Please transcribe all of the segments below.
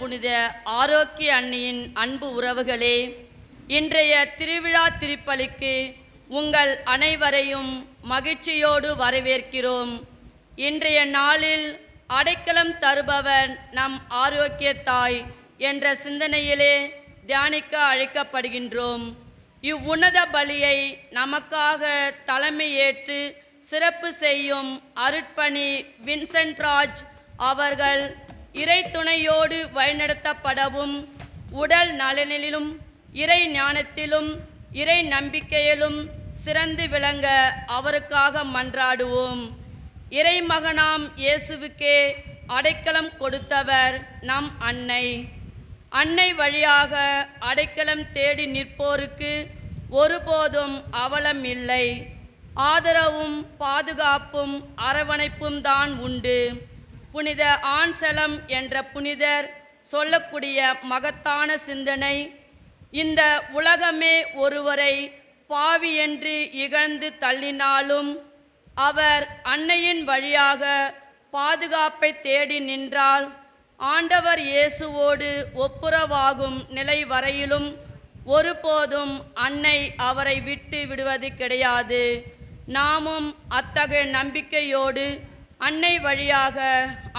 புனித ஆரோக்கிய அன்னையின் அன்பு உறவுகளே, இன்றைய திருவிழா திருப்பலிக்கு உங்கள் அனைவரையும் மகிழ்ச்சியோடு வரவேற்கிறோம். இன்றைய நாளில் அடைக்கலம் தருபவர் நம் ஆரோக்கிய தாய் என்ற சிந்தனையிலே தியானிக்க அழைக்கப்படுகின்றோம். இவ்வுன்னத பலியை நமக்காக தலைமையேற்று சிறப்பு செய்யும் அருட்பணி வின்சென்ட் ராஜ் அவர்கள் இறை துணையோடு வழிநடத்தப்படவும், உடல் நலனிலும் இறை ஞானத்திலும் இறை நம்பிக்கையிலும் சிறந்து விளங்க அவருக்காக மன்றாடுவோம். இறைமகனாம் இயேசுவுக்கே அடைக்கலம் கொடுத்தவர் நம் அன்னை. அன்னை வழியாக அடைக்கலம் தேடி நிற்போருக்கு ஒருபோதும் அவலம் இல்லை. ஆதரவும் பாதுகாப்பும் அரவணைப்பும் தான் உண்டு. புனித ஆன்சலம் என்ற புனிதர் சொல்லக்கூடிய மகத்தான சிந்தனை, இந்த உலகமே ஒருவரை பாவி என்று இகழ்ந்து தள்ளினாலும் அவர் அன்னையின் வழியாக பாதுகாப்பை தேடி நின்றால் ஆண்டவர் இயேசுவோடு ஒப்புரவாகும் நிலை வரையிலும் ஒருபோதும் அன்னை அவரை விட்டு விடுவது கிடையாது. நாமும் அத்தகைய நம்பிக்கையோடு அன்னை வழியாக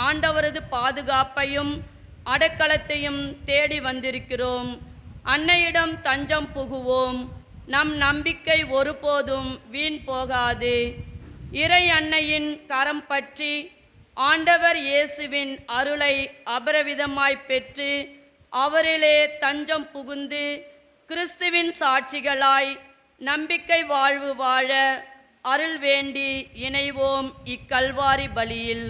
ஆண்டவரது பாதுகாப்பையும் அடைக்கலத்தையும் தேடி வந்திருக்கிறோம். அன்னையிடம் தஞ்சம் புகுவோம். நம் நம்பிக்கை ஒருபோதும் வீண் போகாது. இறை அன்னையின் கரம் பற்றி ஆண்டவர் இயேசுவின் அருளை அபரவிதமாய் பெற்று அவரிலே தஞ்சம் புகுந்து கிறிஸ்துவின் சாட்சிகளாய் நம்பிக்கை வாழ்வு வாழ அருள் வேண்டி இணைவோம் இக்கல்வாரி பலியில்.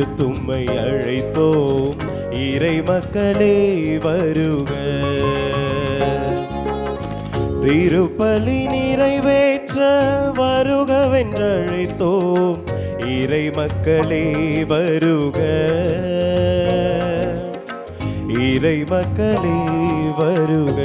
தும்மை அழைத்தோம், இறை மக்களே வருக. திருப்பலி நிறைவேற்ற வருகவென்றழைத்தோம், இறை மக்களே வருக. இறை மக்களே வருக.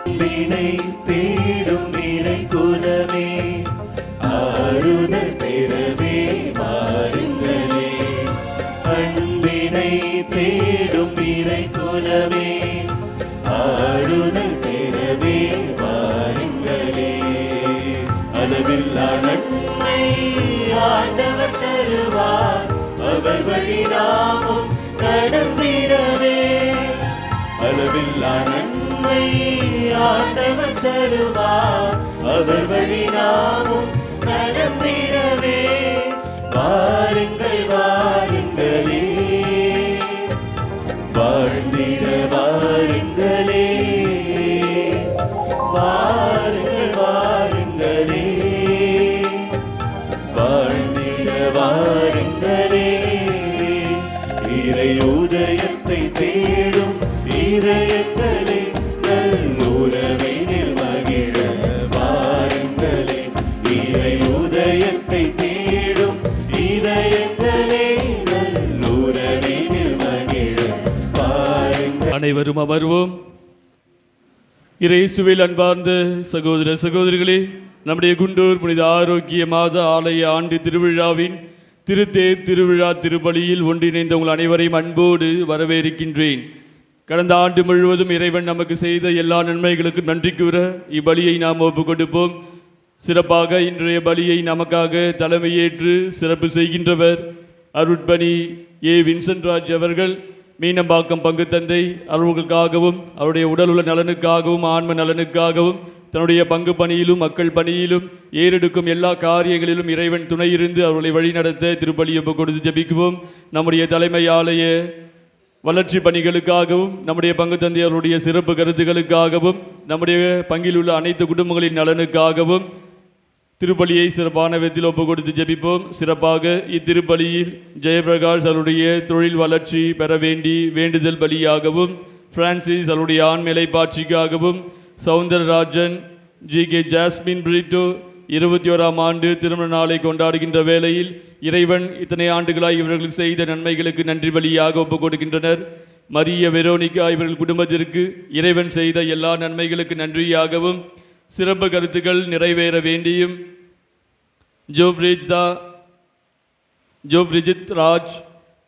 அன்பினை தேடும் இறை குலமே, ஆறுதல் பெறவே வாருங்களே. அன்பினை தேடும் இறை குலமே, ஆறுதல் பெறவே வாருங்களே. அளவில்லா நன்மை ஆண்டவர் தருவார், அவர் வழி நாமும் நடந்திடவே. அளவில்லா நன்மை ஆண்டவர் தருவார், அவர் வழி நாமும் நடந்திடவே. வாருங்கள் வாருங்களே, வாழ்ந்திட வாருங்களே. வாருங்கள் வாருங்களே, வாழ்ந்திட வாருங்களே. இறை உதயத்தை தேடும் இதயங்கள் அனைவரும் அமர்வோம். இயேசுவில் அன்பார்ந்த சகோதர சகோதரிகளே, நம்முடைய குண்டூர் புனித ஆரோக்கிய மாத ஆலய ஆண்டு திருவிழாவின் திருத்தேர் திருவிழா திருப்பலியில் ஒன்றிணைந்த உங்கள் அனைவரையும் அன்போடு வரவேற்கின்றேன். கடந்த ஆண்டு முழுவதும் இறைவன் நமக்கு செய்த எல்லா நன்மைகளுக்கும் நன்றி கூற இப்பலியை நாம் ஒப்புக் கொடுப்போம். சிறப்பாக இன்றைய பலியை நமக்காக தலைமையேற்று சிறப்பு செய்கின்றவர் அருட்பணி ஏ வின்சென்ட் ராஜ் அவர்கள். மீனம்பாக்கம் பங்கு தந்தை அவர்களுக்காகவும் அவருடைய உடல் உள்ள நலனுக்காகவும் ஆன்ம நலனுக்காகவும் தன்னுடைய பங்கு பணியிலும் மக்கள் பணியிலும் ஏறெடுக்கும் எல்லா காரியங்களிலும் இறைவன் துணையிருந்து அவர்களை வழிநடத்த திருப்பலி ஒப்புக் கொடுத்து ஜெபிக்குவோம். நம்முடைய தலைமை ஆலய வளர்ச்சி பணிகளுக்காகவும் நம்முடைய பங்கு தந்தை அவருடைய சிறப்பு கருத்துக்களுக்காகவும் நம்முடைய பங்கில் உள்ள அனைத்து குடும்பங்களின் நலனுக்காகவும் திருப்பலியை சிறப்பான விதத்தில் ஒப்புக் கொடுத்து ஜெபிப்போம். சிறப்பாக இத்திருப்பலியில் ஜெயபிரகாஷ் அவருடைய தொழில் வளர்ச்சி பெற வேண்டி வேண்டுதல் பலியாகவும், பிரான்சிஸ் அவருடைய ஆண்மையை பாட்சிக்காகவும், சவுந்தரராஜன் ஜி.கே. ஜாஸ்மின் பிரிட்டோ 21ஆம் ஆண்டு திருமண நாளை கொண்டாடுகின்ற வேளையில் இறைவன் இத்தனை ஆண்டுகளாய் இவர்களுக்கு செய்த நன்மைகளுக்கு நன்றி பலியாக ஒப்புக் கொடுக்கின்றனர். மரிய வெரோனிகா இவர்கள் குடும்பத்திற்கு இறைவன் செய்த எல்லா நன்மைகளுக்கு நன்றியாகவும் சிறப்பு கருத்துக்கள் நிறைவேற வேண்டியும் ஜோ பிரிஜித் ராஜ்,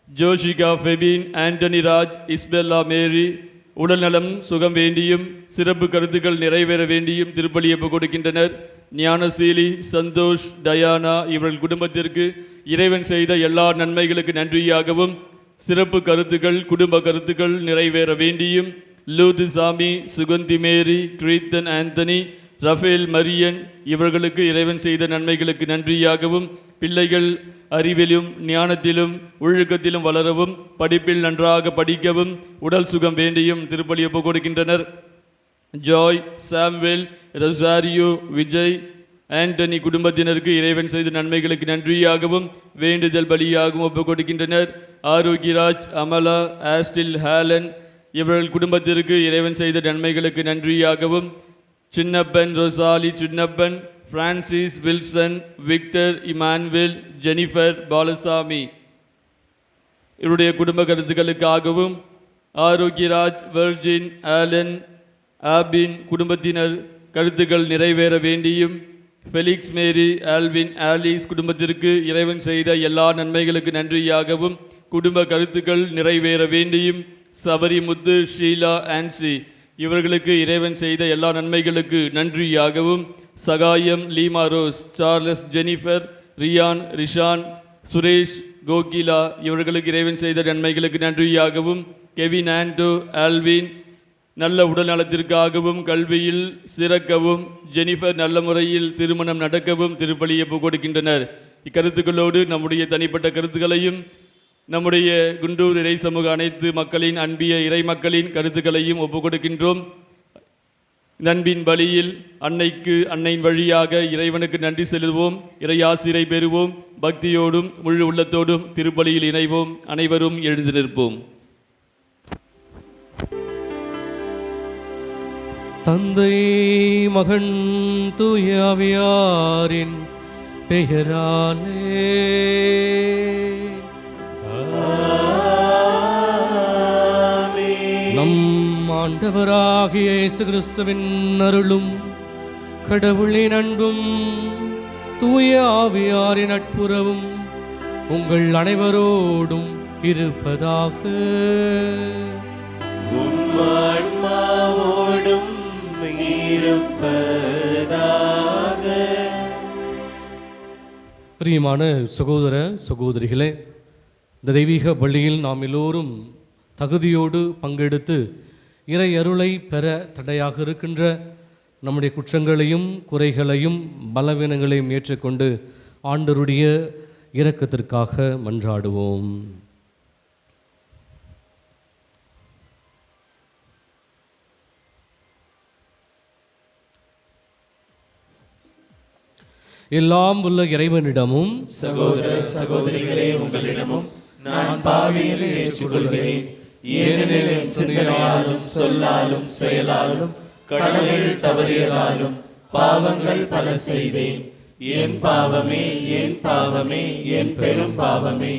ஜோஷிகா ஃபெபின், ஆண்டனி ராஜ், இஸ்பெல்லா மேரி உடல்நலம் சுகம் வேண்டியும் சிறப்பு கருத்துக்கள் நிறைவேற வேண்டியும் திருப்பலி ஒப்புக் கொடுக்கின்றனர். ஞானசீலி, சந்தோஷ், டயானா இவர்கள் குடும்பத்திற்கு இறைவன் செய்த எல்லா நன்மைகளுக்கு நன்றியாகவும் சிறப்பு கருத்துக்கள் குடும்ப கருத்துக்கள் நிறைவேற வேண்டியும் லூது சாமி, சுகந்தி மேரி, கிரீத்தன் ஆந்தனி, ரஃபேல் மரியன் இவர்களுக்கு இறைவன் செய்த நன்மைகளுக்கு நன்றியாகவும் பிள்ளைகள் அறிவிலும் ஞானத்திலும் ஒழுக்கத்திலும் வளரவும் படிப்பில் நன்றாக படிக்கவும் உடல் சுகம் வேண்டியும் திருப்பலி ஒப்புக் கொடுக்கின்றனர். Joy, Samuel, Rosario, Vijay, Antony குடும்பத்தினருக்கு இறைவன் செய்த நன்மைகளுக்கு நன்றியாகவும் வேண்டுதல் பலியாகவும் ஒப்புக் கொடுக்கின்றனர். ஆரோக்கியராஜ், அமலா, ஆஸ்டில், ஹேலன் இவர்கள் குடும்பத்திற்கு இறைவன் செய்த நன்மைகளுக்கு நன்றியாகவும் Chinnappan, Rosalie, Chinnappan, Francis, Wilson, Victor, Emmanuel, Jennifer, Balasamy இவருடைய குடும்ப கருத்துக்களுக்காகவும் ஆரோக்கியராஜ், வெர்ஜின், ஆலன், ஆபின் குடும்பத்தினர் கருத்துக்கள் நிறைவேற வேண்டியும் ஃபெலிக்ஸ் மேரி, ஆல்வின், ஆலிஸ் குடும்பத்திற்கு இறைவன் செய்த எல்லா நன்மைகளுக்கு நன்றியாகவும் குடும்ப கருத்துக்கள் நிறைவேற வேண்டியும் சபரி முத்து, ஷீலா, ஆன்சி இவர்களுக்கு இறைவன் செய்த எல்லா நன்மைகளுக்கு நன்றியாகவும் Sahayam, Leema Rose, Charles, Jennifer, Ryan, Rishan, Suresh, Kokila இவர்களுக்கு இறைவன் செய்த நன்மைகளுக்கு நன்றியாகவும் கெவின், ஆண்டோ, ஆல்வின் நல்ல உடல் நலத்திற்காகவும் கல்வியில் சிறக்கவும் ஜெனிஃபர் நல்ல முறையில் திருமணம் நடக்கவும் திருப்பலி ஒப்புக் கொடுக்கின்றனர். இக்கருத்துக்களோடு நம்முடைய தனிப்பட்ட கருத்துக்களையும் நம்முடைய குண்டூர் இறை சமூக அனைத்து மக்களின் அன்பிய இறை மக்களின் கருத்துக்களையும் ஒப்புக் கொடுக்கின்றோம். நண்பின் பலியில் அன்னையின் வழியாக இறைவனுக்கு நன்றி செலுத்துவோம், இறை ஆசிரை பெறுவோம், பக்தியோடும் முழு உள்ளத்தோடும் திருப்பலியில் இணைவோம். அனைவரும் எழுந்து நிற்போம். தந்தை, மகன், தூய ஆவியாரின் பெயராலே நம் ஆண்டவராகிய இயேசு கிறிஸ்துவின் அருளும் கடவுளின் அன்பும் தூய ஆவியாரின் நட்புறவும் உங்கள் அனைவரோடும் இருப்பதாக. ஆன்மாவோடும் இருப்பதாக. பிரியமான சகோதர சகோதரிகளே, இந்த தெய்வீக பலியில் நாம் எல்லோரும் தகுதியோடு பங்கெடுத்து இறை அருளை பெற தடையாக இருக்கின்ற நம்முடைய குற்றங்களையும் குறைகளையும் பலவீனங்களையும் ஏற்றுக்கொண்டு ஆண்டவருடைய இரக்கத்திற்காக மன்றாடுவோம். எல்லாம் உள்ள இறைவனிடமும் சகோதர சகோதரிகளே உங்களிடமும் நான் பாவிகளை ஏற்றுக்கொள்கிறேன். ஏனெனில் என் சிந்தனையாலும் சொல்லாலும் செயலாலும் கடமையில் தவறியதாலும் பாவங்கள் பல செய்தேன். என் பாவமே, என் பாவமே, என் பெரும் பாவமே.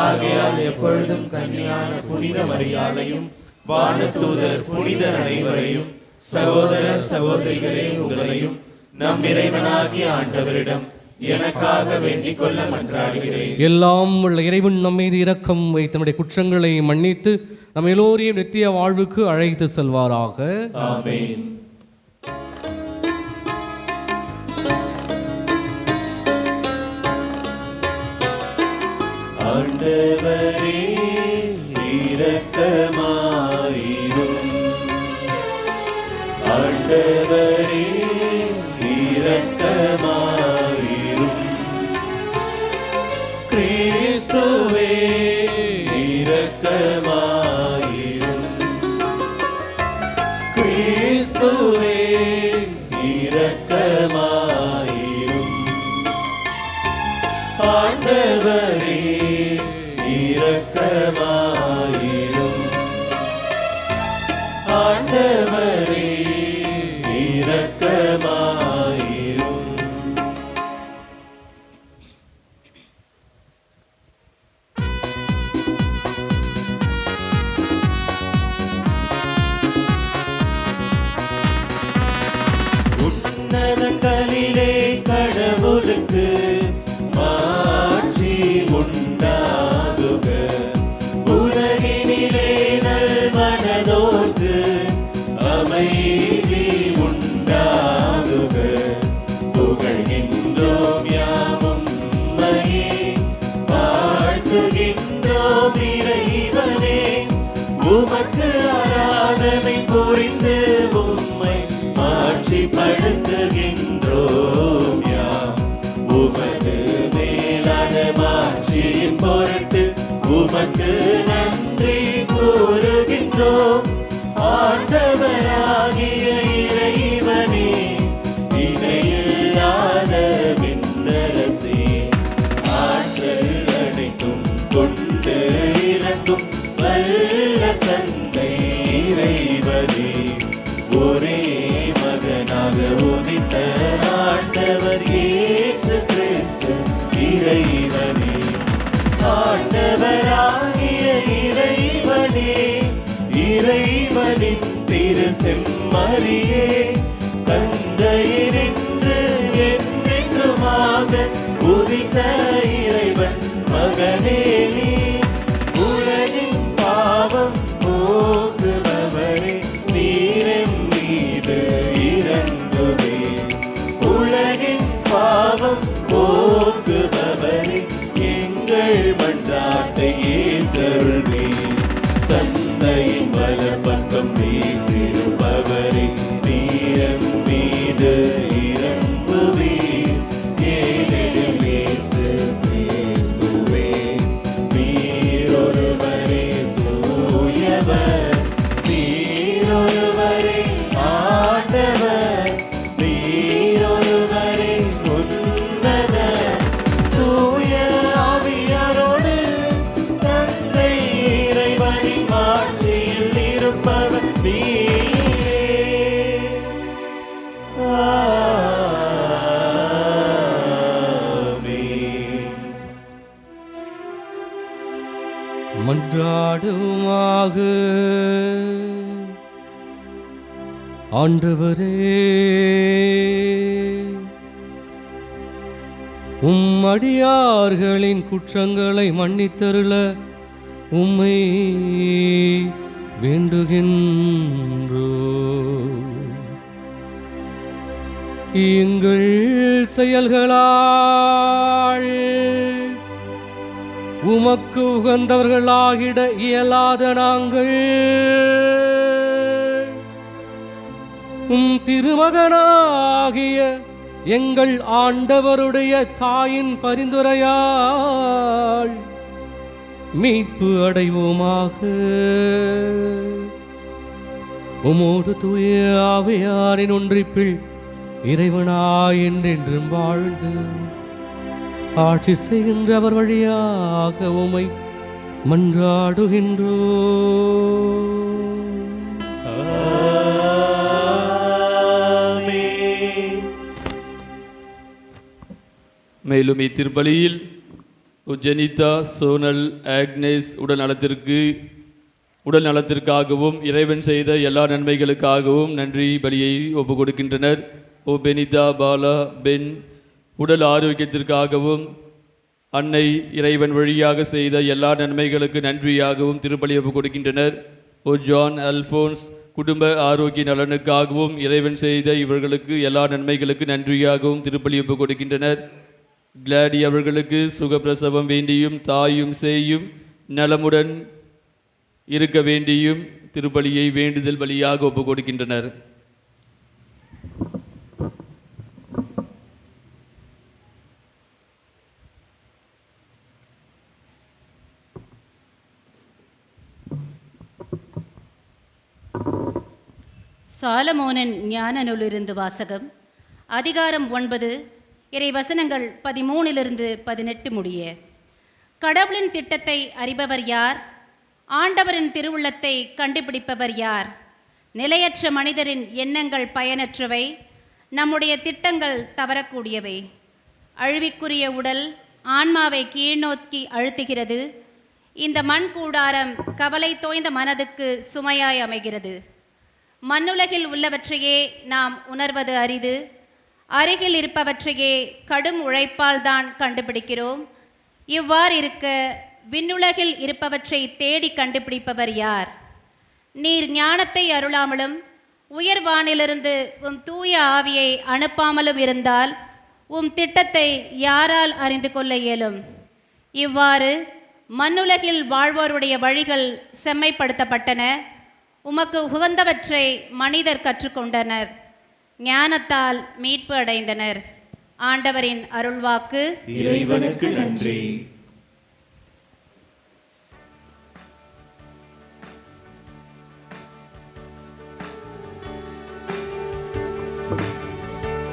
ஆகையால் எப்பொழுதும் கன்னியான புனித மரியாளையும் வானதூதர் புனிதர் அனைவரையும் சகோதர சகோதரிகளே உங்களையும் நம் இறைவனாகிய ஆண்டவரிடம் எனக்காக வேண்டிக் கொள்ள மன்றாடுகிறேன். எல்லாம் உள்ள இறைவன் நம் மீது இரக்கம் வைத்து நம்முடைய குற்றங்களை மன்னித்து நம்ம எல்லோரையும் நித்திய வாழ்வுக்கு அழைத்து செல்வாராக. ஆமென். ஆண்டவரே இரக்கமாயிரும். ஆண்டவரே இரக்கமாயிரும். கிறிஸ்துவே இரக்கமாயிரும். கிறிஸ்துவே இரக்கமாயிரும். ஆண்டவரே இரக்கமாயிரும். ஆண்டவரே இரக்கமாயிரும். உன்னதங்களிலே கடவுளுக்கு மாட்சி உண்டாகுக. உலகினிலே நல்மனதோர்க்கு அமைதி உண்டாகுக. புகழ்கின்றோம் யாமும் உம்மையே, வாழ்த்துகின்றோம் இறைவனே. உமக்கு ஆராதனை புரிந்து உம்மை மாட்சிப்படுத்துகின்றோம் யாம். உமது மேலான மாட்சியின் பொருட்டு உமக்கு நன்றி கூறுகின்றோம். ஆண்டவராகிய இறைவனே, இணையில்லாத விண்ணரசே, ஆற்றல் அனைத்தும் கொண்டு இறங்கும் வல்ல தந்தை இறைவனே, ஒரே மகனாக உதித்த ஆண்டவர் இயேசு கிறிஸ்து இறைவனே. ஆண்டவராகிய இறைவனே, இறைவனின் திரு செம்மறியே, தந்தையினின்று என்றென்றுமாக உதித்த இறைவன் மகனே நீ. உலகின் பாவம் போக்குபவரே, நீரெம் மீது இறங்குவே. உலகின் பாவம் போக்குபவரே, எங்கள் மன்றாட்டை ஏற்றருள்வே. தந்தையின் வலப்பக்கம் வீற்றிருப்பவரே, நீரெம் மீது இறங்குவே. ஏனெனில் இயேசு கிறிஸ்துவே நீரொருவரே தூயவர், நீரொருவரே ஆண்டவர், நீரொருவரே உன்னதர். தூய ஆவியாரோடு தந்தை இறைவனின் மாட்சியில் இருப்பவர் நீரே. ஆமென். மன்றாடுமாக. ஆண்டவரே, அடியார்களின் குற்றங்களை மன்னித்தருள உம்மை வேண்டுகின்றோ. எங்கள் செயல்களால் உமக்கு உகந்தவர்களாகிட இயலாத நாங்கள் திருமகனாகிய எங்கள் ஆண்டவருடைய தாயின் பரிந்துரையால் மீட்பு அடைவோமாக. உமோடு தூய ஆவியாரின் ஒன்றிப்பில் இறைவனாய் என்றென்றும் வாழ்ந்து ஆட்சி செய்கின்றவர் வழியாக உமை மன்றாடுகின்றோ. மேலும் இத்திருப்பலியில் ஜெனிதா, சோனல், ஆக்னேஸ் உடல் நலத்திற்கு உடல் நலத்திற்காகவும் இறைவன் செய்த எல்லா நன்மைகளுக்காகவும் நன்றி பலியை ஒப்பு கொடுக்கின்றனர். ஓ பெனிதா பாலா பென் உடல் ஆரோக்கியத்திற்காகவும் அன்னை இறைவன் வழியாக செய்த எல்லா நன்மைகளுக்கு நன்றியாகவும் திருப்பலி ஒப்பு கொடுக்கின்றனர். ஓ ஜான் அல்ஃபோன்ஸ் குடும்ப ஆரோக்கிய நலனுக்காகவும் இறைவன் செய்த இவர்களுக்கு எல்லா நன்மைகளுக்கு நன்றியாகவும் திருப்பலி ஒப்பு கொடுக்கின்றனர். கிளாடி அவர்களுக்கு சுகப்பிரசவம் வேண்டியும் தாயும் சேயும் நலமுடன் இருக்க வேண்டியும் திருப்பலியை வேண்டுதல் பலியாக ஒப்பு கொடுக்கின்றனர். சாலமோனன் ஞான நூலிருந்து வாசகம். அதிகாரம் 9, இறை வசனங்கள் 13-18 முடிய. கடவுளின் திட்டத்தை அறிபவர் யார்? ஆண்டவரின் திருவுள்ளத்தை கண்டுபிடிப்பவர் யார்? நிலையற்ற மனிதரின் எண்ணங்கள் பயனற்றவை, நம்முடைய திட்டங்கள் தவறக்கூடியவை. அழிவுக்குரிய உடல் ஆன்மாவை கீழ்நோக்கி அழுத்துகிறது. இந்த மண் கூடாரம் கவலை தோய்ந்த மனதுக்கு சுமையாய் அமைகிறது. மண்ணுலகில் உள்ளவற்றையே நாம் உணர்வது அரிது. அருகில் இருப்பவற்றையே கடும் உழைப்பால் தான் கண்டுபிடிக்கிறோம். இவ்வாறு இருக்க விண்ணுலகில் இருப்பவற்றை தேடி கண்டுபிடிப்பவர் யார்? நீர் ஞானத்தை அருளாமலும் உயர்வானிலிருந்து உம் தூய ஆவியை அனுப்பாமலும் இருந்தால் உம் திட்டத்தை யாரால் அறிந்து கொள்ள இயலும்? இவ்வாறு மண்ணுலகில் வாழ்வோருடைய வழிகள் செம்மைப்படுத்தப்பட்டன. உமக்கு உகந்தவற்றை மனிதர் கற்றுக்கொண்டனர். ஞானத்தால் மீட்பு அடைந்தனர். ஆண்டவரின் அருள்வாக்கு. இறைவனுக்கு நன்றி.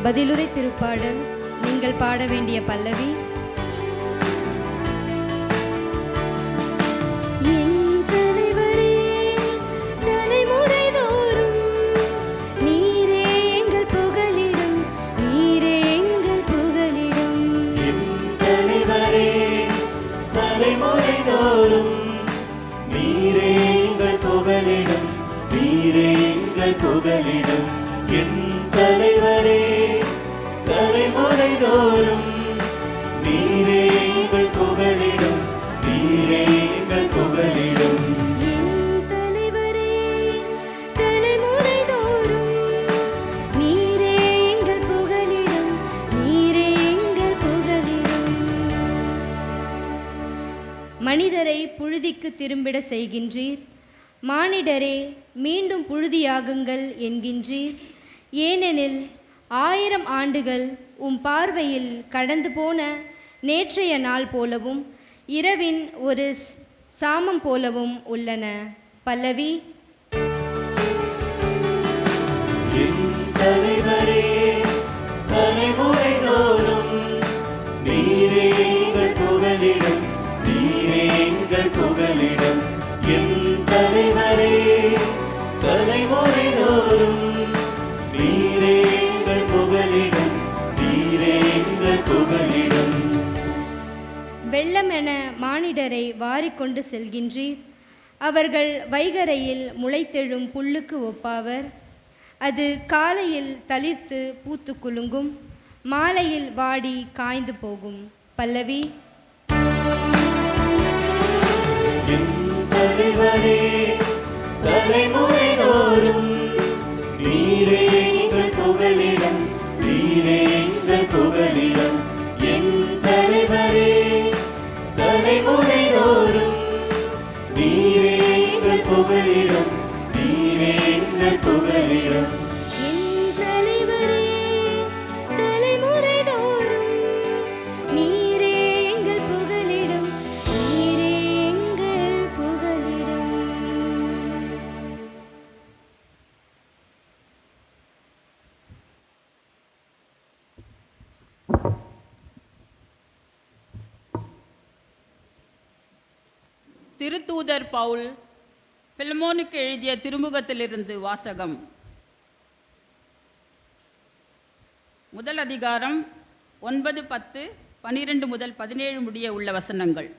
பதிலுரை திருப்பாடல். நீங்கள் பாட வேண்டிய பல்லவி. புகலிடம் என் தலைவரே, தலைமுறை தோறும் நீரே எங்கள் புகலிடம், நீரே எங்கள் புகலிடம். என் தலைவரே, தலைமுறை தோறும் நீரே எங்கள் புகலிடம், நீரே எங்கள் புகலிடம். மனிதரை புழுதிக்கு திரும்பிட செய்கின்றீர். மானிடரே, மீண்டும் புழுதியாகுங்கள் என்கின்றீர். ஏனெனில் 1000 ஆண்டுகள் உம் பார்வையில் கடந்து போன நேற்றைய நாள் போலவும் இரவின் ஒரு சாமம் போலவும் உள்ளன. பல்லவி. என் தலைவரே, தலைமுறை தோறும் நீரே எங்கள் புகலிடம், நீரே எங்கள் புகலிடம். என் தலைவரே, தலைமுறை தோறும் நீரே எங்கள் புகலிடம், நீரே எங்கள் புகலிடம். வெள்ளமென மானிடரை வாரிக்கொண்டு செல்கின்றீர். அவர்கள் வைகரையில் முளைத்தெழும் புல்லுக்கு ஒப்பாவர். அது காலையில் தளிர்த்து பூத்து குலுங்கும், மாலையில் வாடி காய்ந்து போகும். பல்லவி. தலைவரே, தலைமுறை தோறும் நீரே எங்கள் புகலிடம், நீரே எங்கள் புகலிடம். என் தலைவரே, தலைமுறை தோறும் நீரே எங்கள் புகலிடம், நீரே எங்கள் புகலிடம். என் தலைவரே, தலைமுறை தோறும் நீரே எங்கள் புகலிடம், நீரே எங்கள் புகலிடம். திருத்தூதர் பவுல் பிலமோனுக்கு எழுதிய திருமுகத்திலிருந்து வாசகம். முதல் அதிகாரம் 9, 10, 12 முதல் 17 முடிய உள்ள வசனங்கள்.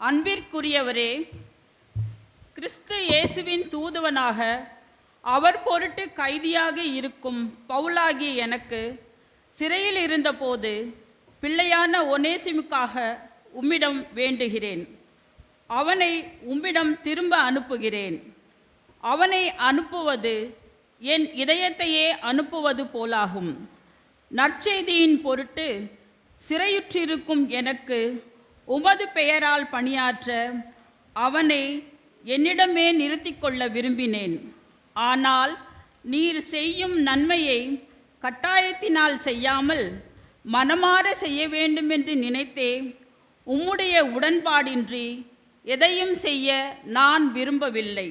அன்பிற்குரியவரே, கிறிஸ்து இயேசுவின் தூதுவனாக அவர் பொருட்டு கைதியாக இருக்கும் பவுலாகிய எனக்கு சிறையில் இருந்தபோது பிள்ளையான ஒனேசிமுக்காக உம்மிடம் வேண்டுகிறேன். அவனை உம்மிடம் திரும்ப அனுப்புகிறேன். அவனை அனுப்புவது என் இதயத்தையே அனுப்புவது போலாகும். நற்செய்தியின் பொருட்டு சிறையுற்றிருக்கும் எனக்கு உமது பெயரால் பணியாற்ற அவனை என்னிடமே நிறுத்தி கொள்ள விரும்பினேன். ஆனால் நீர் செய்யும் நன்மையை கட்டாயத்தினால் செய்யாமல் மனமாற செய்ய வேண்டுமென்று நினைத்தே உம்முடைய உடன்பாடின்றி எதையும் செய்ய நான் விரும்பவில்லை.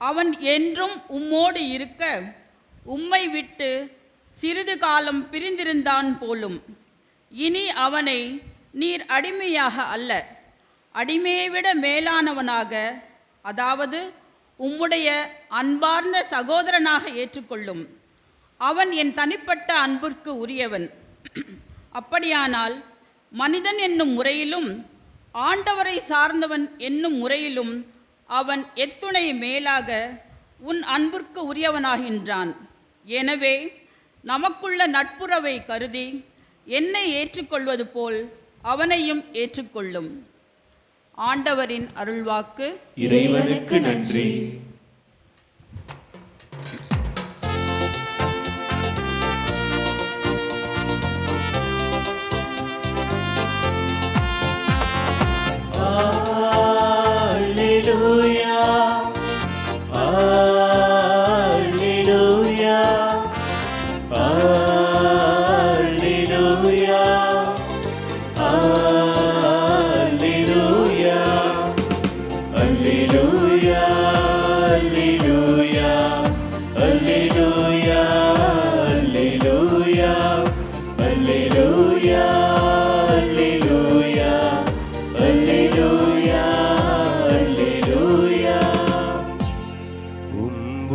அவன் என்றும் உம்மோடு இருக்க உம்மை விட்டு சிறிது காலம் பிரிந்திருந்தான் போலும். இனி அவனை நீர் அடிமையாக அல்ல, அடிமையை விட மேலானவனாக, அதாவது உம்முடைய அன்பார்ந்த சகோதரனாக ஏற்றுக்கொள்ளும். அவன் என் தனிப்பட்ட அன்பிற்கு உரியவன். அப்படியானால் மனிதன் என்னும் முறையிலும் ஆண்டவரை சார்ந்தவன் என்னும் முறையிலும் அவன் எத்துணை மேலாக உன் அன்பிற்கு உரியவனாகின்றான். எனவே நமக்குள்ள நட்புறவை கருதி என்னை ஏற்றுக்கொள்வது போல் அவனையும் ஏற்றுக்கொள்ளும். ஆண்டவரின் அருள்வாக்கு. இறைவனுக்கு நன்றி.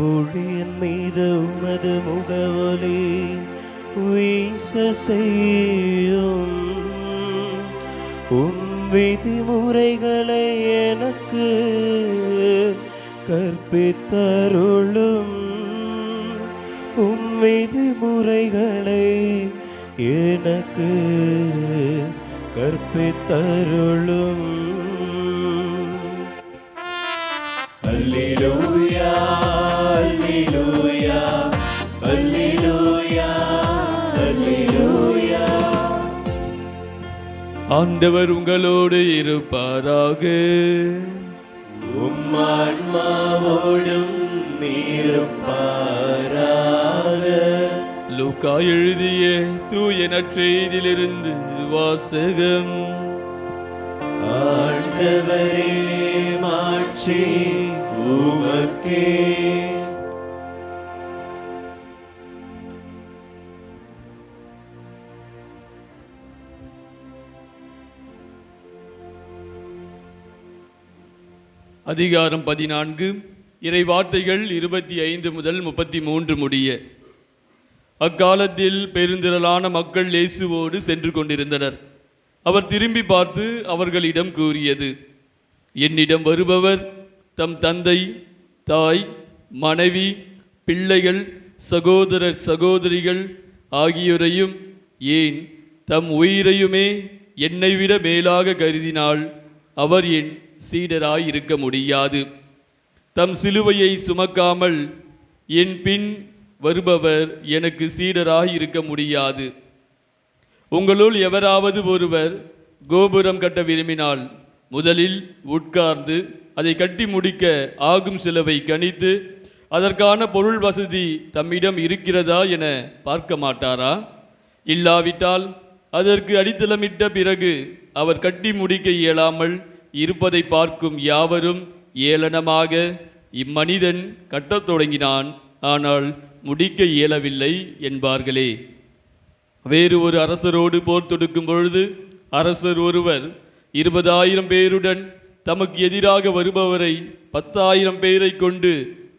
ஊழியன் மீது உமது முகவொலி வீச செய்யும். உம் விதிமுறைகளை எனக்கு கற்பித்தருளும். உம் விதிமுறைகளை எனக்கு கற்பித்தருளும். அல்லேலூயா, அல்லேலூயா, அல்லேலூயா, அல்லேலூயா. ஆண்டவர் உங்களோடு இருப்பாராக. உம் ஆன்மாவோடும் இருப்பாராக. லூக்கா எழுதிய தூய நற்செய்தியிலிருந்து வாசகம். ஆண்டவரே மாட்சி உமக்கே. அதிகாரம் 14. இறை வார்த்தைகள் 25 முதல் 33 முடிய. அக்காலத்தில் பெருந்திரளான மக்கள் இயேசுவோடு சென்று கொண்டிருந்தனர். அவர் திரும்பி பார்த்து அவர்களிடம் கூறியது, என்னிடம் வருபவர் தம் தந்தை, தாய், மனைவி, பிள்ளைகள், சகோதரர் சகோதரிகள் ஆகியோரையும், ஏன் தம் உயிரையுமே என்னை விட மேலாக கருதினால் அவர் என் சீடராய் இருக்க முடியாது. தம் சிலுவையை சுமக்காமல் என் பின் வருபவர் எனக்கு சீடராய் இருக்க முடியாது. உங்களுள் எவராவது ஒருவர் கோபுரம் கட்ட விரும்பினால் முதலில் உட்கார்ந்து அதை கட்டி முடிக்க ஆகும் செலவை கணித்து அதற்கான பொருள் வசதி தம்மிடம் இருக்கிறதா என பார்க்க மாட்டாரா? இல்லாவிட்டால் அதற்கு அடித்தளமிட்ட பிறகு அவர் கட்டி முடிக்க இயலாமல் இருப்பதை பார்க்கும் யாவரும் ஏளனமாக, இம்மனிதன் கட்டத் தொடங்கினான், ஆனால் முடிக்க இயலவில்லை என்பார்களே. வேறு ஒரு அரசரோடு போர் தொடுக்கும் பொழுது அரசர் ஒருவர் 20,000 பேருடன் தமக்கு எதிராக வருபவரை 10,000 பேரை கொண்டு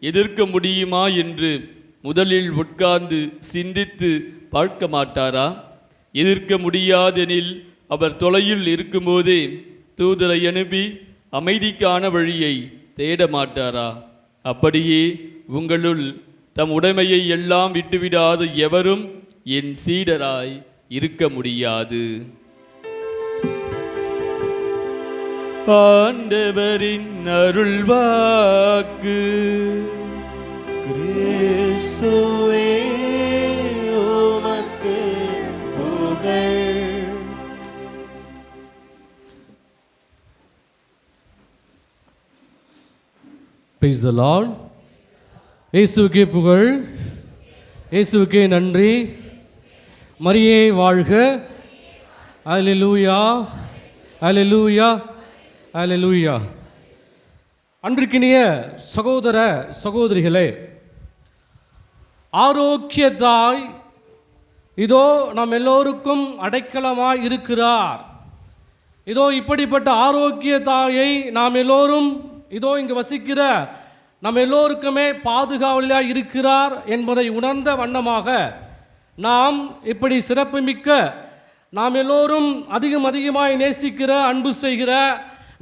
எதிர்க்க முடியுமா என்று முதலில் உட்கார்ந்து சிந்தித்து பார்க்க மாட்டாரா? எதிர்க்க முடியாதெனில் அவர் தொலையில் இருக்கும்போதே தூதரை அனுப்பி அமைதிக்கான வழியை தேட மாட்டாரா? அப்படியே உங்களுள் தம் உடைமையை எல்லாம் விட்டுவிடாத எவரும் என் சீடராய் இருக்க முடியாது. ஆண்டவரின் அருள்வாக்கு. கிறிஸ்துவே உமக்கு புகழ். Praise the Lord. இயேசுவுக்கே புகழ், இயேசுவுக்கே நன்றி. மரியே வாழ்க. அல்லேலூயா, அல்லேலூயா, அல்லேலூயா. அன்பிற்கினிய சகோதர சகோதரிகளே, ஆரோக்கியத்தாய் இதோ நாம் எல்லோருக்கும் அடைக்கலமாய் இருக்கிறார். இதோ இப்படிப்பட்ட ஆரோக்கிய தாயை நாம் எல்லோரும் இதோ இங்கு வசிக்கிற நம்ம எல்லோருக்குமே பாதுகாவலியாக இருக்கிறார் என்பதை உணர்ந்த வண்ணமாக நாம் இப்படி சிறப்புமிக்க, நாம் எல்லோரும் அதிகமாய் நேசிக்கிற, அன்பு செய்கிற,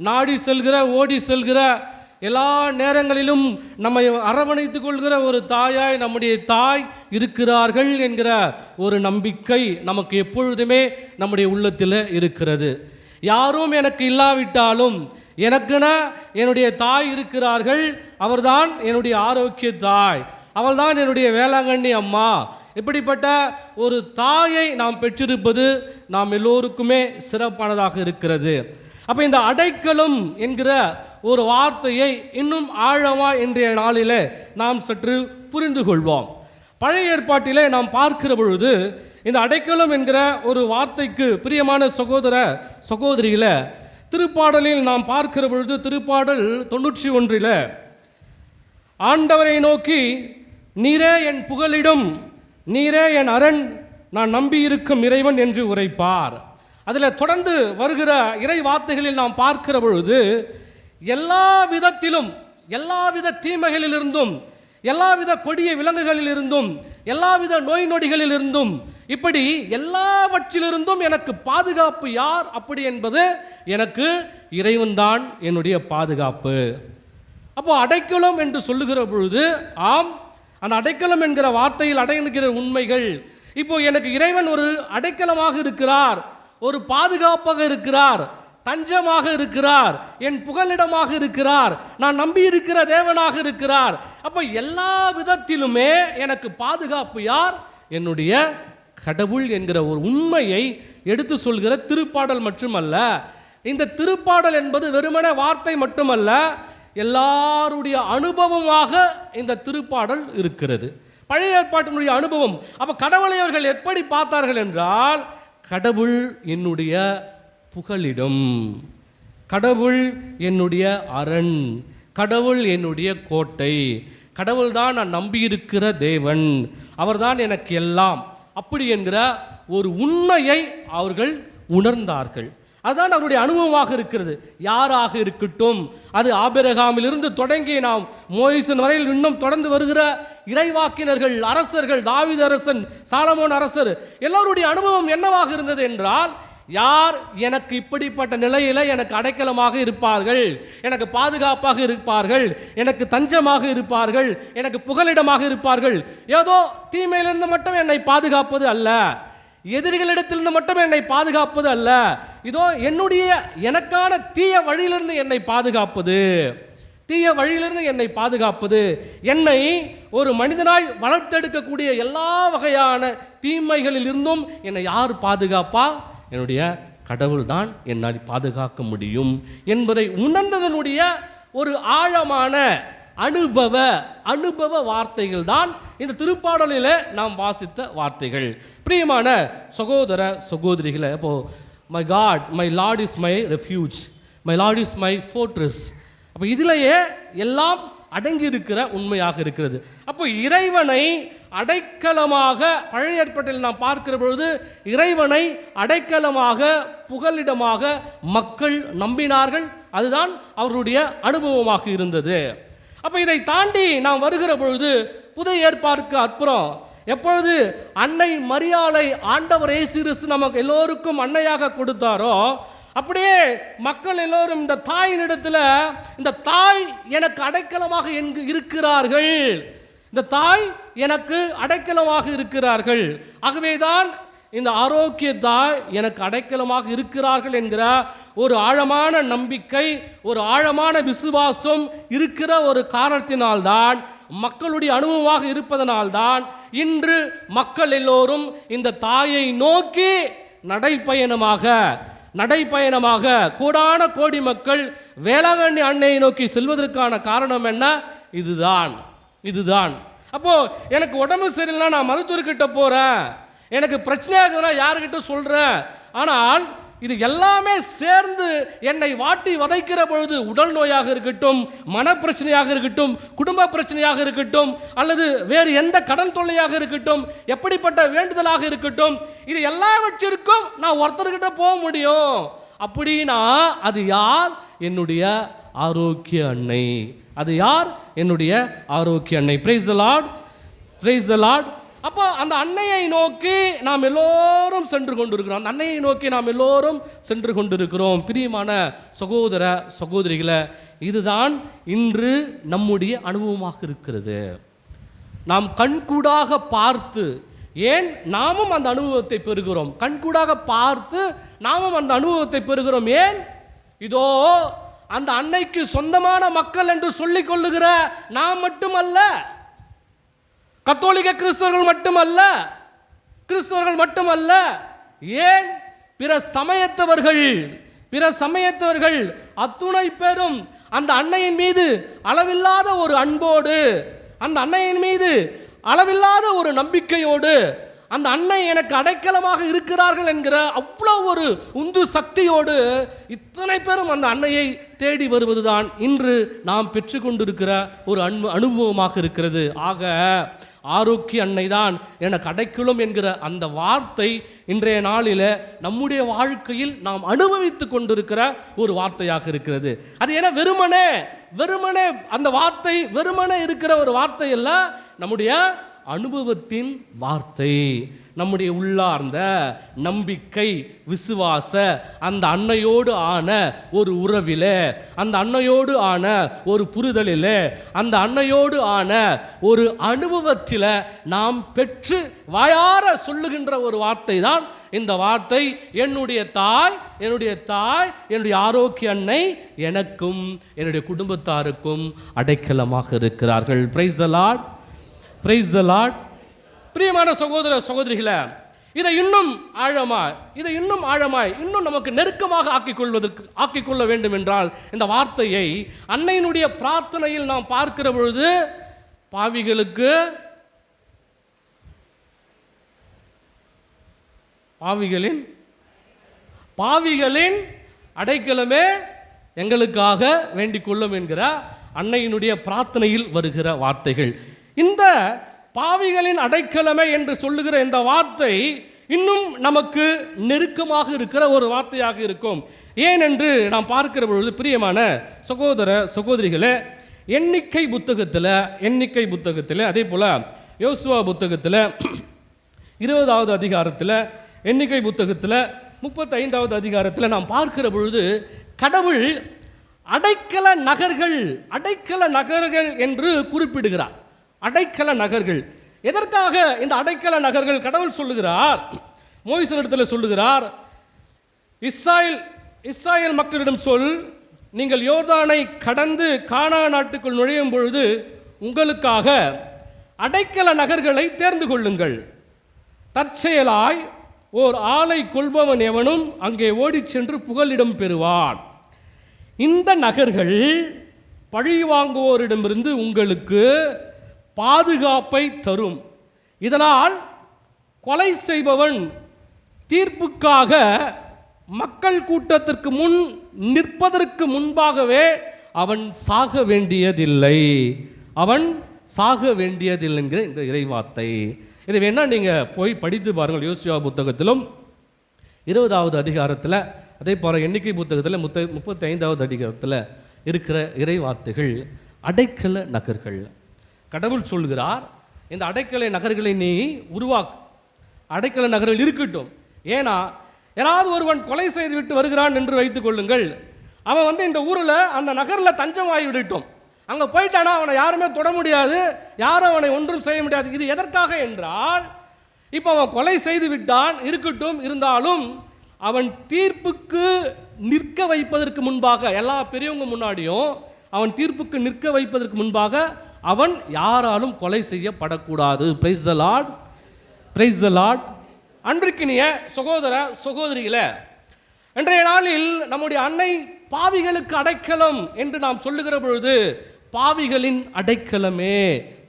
நாடி செல்கிற, ஓடி செல்கிற, எல்லா நேரங்களிலும் நம்மை அரவணைத்துக் கொள்கிற ஒரு தாயாய் நம்முடைய தாய் இருக்கிறார்கள் என்கிற ஒரு நம்பிக்கை நமக்கு எப்பொழுதுமே நம்முடைய உள்ளத்தில் இருக்கிறது. யாரும் எனக்கு இல்லாவிட்டாலும் எனக்குன என்னுடைய தாய் இருக்கிறார்கள். அவர்தான் என்னுடைய ஆரோக்கிய தாய், அவள்தான் என்னுடைய வேளாங்கண்ணி அம்மா. இப்படிப்பட்ட ஒரு தாயை நாம் பெற்றிருப்பது நாம் எல்லோருக்குமே சிறப்பானதாக இருக்கிறது. அப்போ இந்த அடைக்கலம் என்கிற ஒரு வார்த்தையை இன்னும் ஆழமாக இன்றைய நாளில் நாம் சற்று புரிந்து கொள்வோம். பழைய ஏற்பாட்டிலே நாம் பார்க்கிற பொழுது இந்த அடைக்கலம் என்கிற ஒரு வார்த்தைக்கு பிரியமான சகோதர சகோதரிகளை திருப்பாடலில் நாம் பார்க்கிற பொழுது திருப்பாடல் 91 ஆண்டவரை நோக்கி, நீரே என் புகலிடம், நீரே என் அரண், நான் நம்பியிருக்கும் இறைவன் என்று உரைப்பார். அதில் தொடர்ந்து வருகிற இறை வார்த்தைகளில் நாம் பார்க்கிற பொழுது எல்லா விதத்திலும், எல்லாவித தீமைகளிலிருந்தும், எல்லாவித கொடிய விலங்குகளிலிருந்தும், எல்லாவித நோய் நொடிகளிலிருந்தும், இப்படி எல்லாவற்றிலிருந்தும் எனக்கு பாதுகாப்பு யார் அப்படி என்பது எனக்கு இறைவன்தான் என்னுடைய பாதுகாப்பு. அப்போ அடைக்கலம் என்று சொல்லுகிற பொழுது, ஆம், அந்த அடைக்கலம் என்கிற வார்த்தையில் அடங்குகிற உண்மைகள். இப்போ எனக்கு இறைவன் ஒரு அடைக்கலமாக இருக்கிறார், ஒரு பாதுகாப்பாக இருக்கிறார், தஞ்சமாக இருக்கிறார், என் புகலிடமாக இருக்கிறார், நான் நம்பி இருக்கிற தேவனாக இருக்கிறார். அப்போ எல்லா விதத்திலுமே எனக்கு பாதுகாப்பு யார்? என்னுடைய கடவுள் என்கிற ஒரு உண்மையை எடுத்து சொல்கிற திருப்பாடல் மட்டுமல்ல. இந்த திருப்பாடல் என்பது வெறுமன வார்த்தை மட்டுமல்ல, எல்லாருடைய அனுபவமாக இந்த திருப்பாடல் இருக்கிறது. பழைய ஏற்பாட்டினுடைய அனுபவம். அப்போ கடவுளை அவர்கள் எப்படி பார்த்தார்கள் என்றால், கடவுள் என்னுடைய புகலிடம், கடவுள் என்னுடைய அரண், கடவுள் என்னுடைய கோட்டை, கடவுள் தான் நான் நம்பியிருக்கிற தேவன், அவர்தான் எனக்கு எல்லாம், அப்படி என்கிற ஒரு உண்மையை அவர்கள் உணர்ந்தார்கள். அதுதான் அவருடைய அனுபவமாக இருக்கிறது. யாராக இருக்கட்டும், அது ஆபிரகாமிலிருந்து தொடங்கி நாம் மோயிசன் வரையில் இன்னும் தொடர்ந்து வருகிற இறைவாக்கினர்கள், அரசர்கள், தாவீது அரசன், சாலமோன் அரசர், எல்லோருடைய அனுபவம் என்னவாக இருந்தது என்றால், யார் எனக்கு இப்படிப்பட்ட நிலையில் எனக்கு அடைக்கலமாக இருப்பார்கள், எனக்கு பாதுகாப்பாக இருப்பார்கள், எனக்கு தஞ்சமாக இருப்பார்கள், எனக்கு புகலிடமாக இருப்பார்கள். ஏதோ தீமையிலிருந்து மட்டும் என்னை பாதுகாப்பது அல்ல, எதிரிகளிடத்திலிருந்து மட்டும் என்னை பாதுகாப்பது அல்ல, இதோ என்னுடைய எனக்கான தீய வழியிலிருந்து என்னை பாதுகாப்பது, தீய வழியிலிருந்து என்னை பாதுகாப்பது, என்னை ஒரு மனிதனாய் வளர்த்தெடுக்கக்கூடிய எல்லா வகையான தீமைகளில் இருந்தும் என்னை யார் பாதுகாப்பா? என்னுடைய கடவுள் தான் என்னால் பாதுகாக்க முடியும் என்பதை உணர்ந்ததனுடைய ஒரு ஆழமான அனுபவ வார்த்தைகள் தான் இந்த திருப்பாடலில் நாம் வாசித்த வார்த்தைகள். பிரியமான சகோதர சகோதரிகளை, அப்போ my God, my Lord is my refuge, my Lord is my fortress, அப்போ இதிலேயே எல்லாம் அடங்கி இருக்கிற உண்மையாக இருக்கிறது. அப்போ இறைவனை அடைக்கலமாக பழைய ஏற்பாட்டில் நாம் பார்க்கிற பொழுது இறைவனை அடைக்கலமாக புகலிடமாக மக்கள் நம்பினார்கள். அதுதான் அவர்களுடைய அனுபவமாக இருந்தது. அப்போ இதை தாண்டி நாம் வருகிற பொழுது புதிய ஏற்பாட்டுக்கு அப்புறம் எப்பொழுது அன்னை மரியாளை ஆண்டவர் இயேசு கிறிஸ்து நமக்கு எல்லோருக்கும் அன்னையாக கொடுத்தாரோ, அப்படியே மக்கள் எல்லோரும் இந்த தாயினிடத்தில் இந்த தாய் எனக்கு அடைக்கலமாக இருக்கிறார்கள், இந்த தாய் எனக்கு அடைக்கலமாக இருக்கிறார்கள், ஆகவேதான் இந்த ஆரோக்கிய தாய் எனக்கு அடைக்கலமாக இருக்கிறார்கள் என்கிற ஒரு ஆழமான நம்பிக்கை, ஒரு ஆழமான விசுவாசம் இருக்கிற ஒரு காரணத்தினால்தான், மக்களுடைய அனுபவமாக இருப்பதனால்தான் இன்று மக்கள் எல்லோரும் இந்த தாயை நோக்கி நடைப்பயணமாக கோடான கோடி மக்கள் வேளாங்கண்ணி அன்னையை நோக்கி செல்வதற்கான காரணம் என்ன? இதுதான். அப்போ எனக்கு உடம்பு சரியில்லைனா நான் மருத்துவர்கிட்ட போறேன், எனக்கு பிரச்சனையாக இருக்குதுன்னா யாருக்கிட்ட சொல்றேன். ஆனால் இது எல்லாமே சேர்ந்து என்னை வாட்டி வதைக்கிற பொழுது, உடல் நோயாக இருக்கட்டும், மனப்பிரச்சனையாக இருக்கட்டும், குடும்ப பிரச்சனையாக இருக்கட்டும், அல்லது வேறு எந்த கடன் தொல்லையாக இருக்கட்டும், எப்படிப்பட்ட வேண்டுதலாக இருக்கட்டும், இது எல்லாவற்றிற்கும் நான் ஒருத்தர்கிட்ட போக முடியும். அப்படின்னா அது யார்? என்னுடைய ஆரோக்கிய அன்னை. அது யார்? என்னுடைய ஆரோக்கிய அன்னை. Praise the Lord, praise the Lord. அப்போ அந்த அன்னையை நோக்கி நாம் எல்லோரும் சென்று கொண்டிருக்கிறோம். அந்த அன்னையை நோக்கி நாம் எல்லோரும் சென்று கொண்டிருக்கிறோம். பிரியமான சகோதர சகோதரிகளை, இதுதான் இன்று நம்முடைய அனுபவமாக இருக்கிறது. நாம் கண்கூடாக பார்த்து, ஏன் நாமும் அந்த அனுபவத்தை பெறுகிறோம், கண்கூடாக பார்த்து நாமும் அந்த அனுபவத்தை பெறுகிறோம். ஏன்? இதோ அந்த அன்னைக்கு சொந்தமான மக்கள் என்று சொல்லிக் கொள்ளுகிற நாம் மட்டுமல்ல, கத்தோலிக்க கிறிஸ்தவர்கள் மட்டுமல்ல, ஏன் பிற சமயத்தவர்கள் அத்துணை பேரும் அந்த அன்னையின் மீது அளவில்லாத ஒரு அன்போடு, அந்த அன்னையின் மீது அளவில்லாத ஒரு நம்பிக்கையோடு, அந்த அன்னை எனக்கு அடைக்கலமாக இருக்கிறார்கள் என்கிற அவ்வளோ ஒரு உந்து சக்தியோடு இத்தனை பேரும் அந்த அன்னையை தேடி வருவதுதான் இன்று நாம் பெற்றுக்கொண்டிருக்கிற ஒரு அனுபவமாக இருக்கிறது. ஆக ஆரோக்கிய அன்னை தான் எனக்கு அடைக்கலம் என்கிற அந்த வார்த்தை இன்றைய நாளில் நம்முடைய வாழ்க்கையில் நாம் அனுபவித்து கொண்டிருக்கிற ஒரு வார்த்தையாக இருக்கிறது. அது ஏன்னா வெறுமனே அந்த வார்த்தை வெறுமனே இருக்கிற ஒரு வார்த்தை அல்ல, நம்முடைய அனுபவத்தின் வார்த்தை, நம்முடைய உள்ளார்ந்த நம்பிக்கை, விசுவாச அந்த அன்னையோடு ஆன ஒரு உறவிலே, அந்த அன்னையோடு ஆன ஒரு புரிதலிலே, அந்த அன்னையோடு ஆன ஒரு அனுபவத்தில் நாம் பெற்று வாயார சொல்லுகின்ற ஒரு வார்த்தை தான் இந்த வார்த்தை. என்னுடைய தாய் என்னுடைய ஆரோக்கிய அன்னை எனக்கும் என்னுடைய குடும்பத்தாருக்கும் அடைக்கலமாக இருக்கிறார்கள். Praise the Lord, praise the Lord. பிரியமான சகோதர சகோதரிகளே, இதை இன்னும் ஆழமாய் இன்னும் நமக்கு நெருக்கமாக ஆக்கிக்கொள்ள வேண்டும் என்றால் இந்த வார்த்தையை அன்னையினுடைய பிரார்த்தனையில் நாம் பார்க்கிற பொழுது, பாவிகளின் அடைக்கலமே எங்களுக்காக வேண்டிக் கொள்ளும் என்கிற அன்னையினுடைய பிரார்த்தனையில் வருகிற வார்த்தைகள். இந்த பாவிகளின் அடைக்கலமே என்று சொல்லுகிற இந்த வார்த்தை இன்னும் நமக்கு நெருக்கமாக இருக்கிற ஒரு வார்த்தையாக இருக்கும். ஏன் என்று நாம் பார்க்கிற பொழுது, பிரியமான சகோதர சகோதரிகளே, எண்ணிக்கை புத்தகத்தில் அதே போல யோசுவா புத்தகத்தில் 20வது அதிகாரத்தில், எண்ணிக்கை புத்தகத்தில் 35வது அதிகாரத்தில் நாம் பார்க்கிற பொழுது, கடவுள் அடைக்கல நகர்கள் என்று குறிப்பிடுகிறார். அடைக்கல நகர்கள். எதற்காக இந்த அடைக்கல நகர்கள் கடவுள் சொல்லுகிறார்? மோசேயிடத்தில் சொல்லுகிறார், இஸ்ராயேல் மக்களிடம் சொல், நீங்கள் யோர்தானை கடந்து கானான் நாட்டுக்குள் நுழையும் பொழுது உங்களுக்காக அடைக்கல நகர்களை தேர்ந்து கொள்ளுங்கள். தற்செயலாய் ஓர் ஆளை கொள்பவன் எவனும் அங்கே ஓடிச் சென்று புகலிடம் பெறுவான். இந்த நகர்கள் பழி வாங்குவோரிடமிருந்து உங்களுக்கு பாதுகாப்பை தரும். இதனால் கொலை செய்பவன் தீர்ப்புக்காக மக்கள் கூட்டத்திற்கு முன் நிற்பதற்கு முன்பாகவே அவன் சாக வேண்டியதில்லை என்கிற இந்த இறைவார்த்தை. இதை வேணா நீங்கள் போய் படித்து பாருங்கள். யோசுவா புத்தகத்திலும் 20வது அதிகாரத்தில், அதே போல எண்ணிக்கை புத்தகத்தில் 35வது அதிகாரத்தில் இருக்கிற இறைவார்த்தைகள் அடைக்கல நகர்கள். கடவுள் சொல்கிறார், இந்த அடைக்கல நகர்களை நீ உருவாக்கு, அடைக்கல நகர்கள் இருக்கட்டும். ஏன்னா யாராவது ஒருவன் கொலை செய்து விட்டு வருகிறான் என்று வைத்துக் கொள்ளுங்கள். அவன் இந்த ஊரில் அந்த நகரில் தஞ்சமாகி விடட்டும். அங்கே போயிட்டானா அவனை யாருமே தொட முடியாது, யாரும் அவனை ஒன்றும் செய்ய முடியாது. இது எதற்காக என்றால், இப்போ அவன் கொலை செய்து விட்டான் இருக்கட்டும், இருந்தாலும் அவன் தீர்ப்புக்கு நிற்க வைப்பதற்கு முன்பாக, எல்லா பெரியவங்க முன்னாடியும் அவன் தீர்ப்புக்கு நிற்க வைப்பதற்கு முன்பாக அவன் யாராலும் கொலை செய்யப்படக்கூடாது. Praise the Lord, praise the Lord. அன்பிற்கினிய சகோதர சகோதரிகளே, இன்றைய நாளில் நம்முடைய அன்னை பாவிகளுக்கு அடைக்கலம் என்று நாம் சொல்லுகிற பொழுது, பாவிகளின் அடைக்கலமே,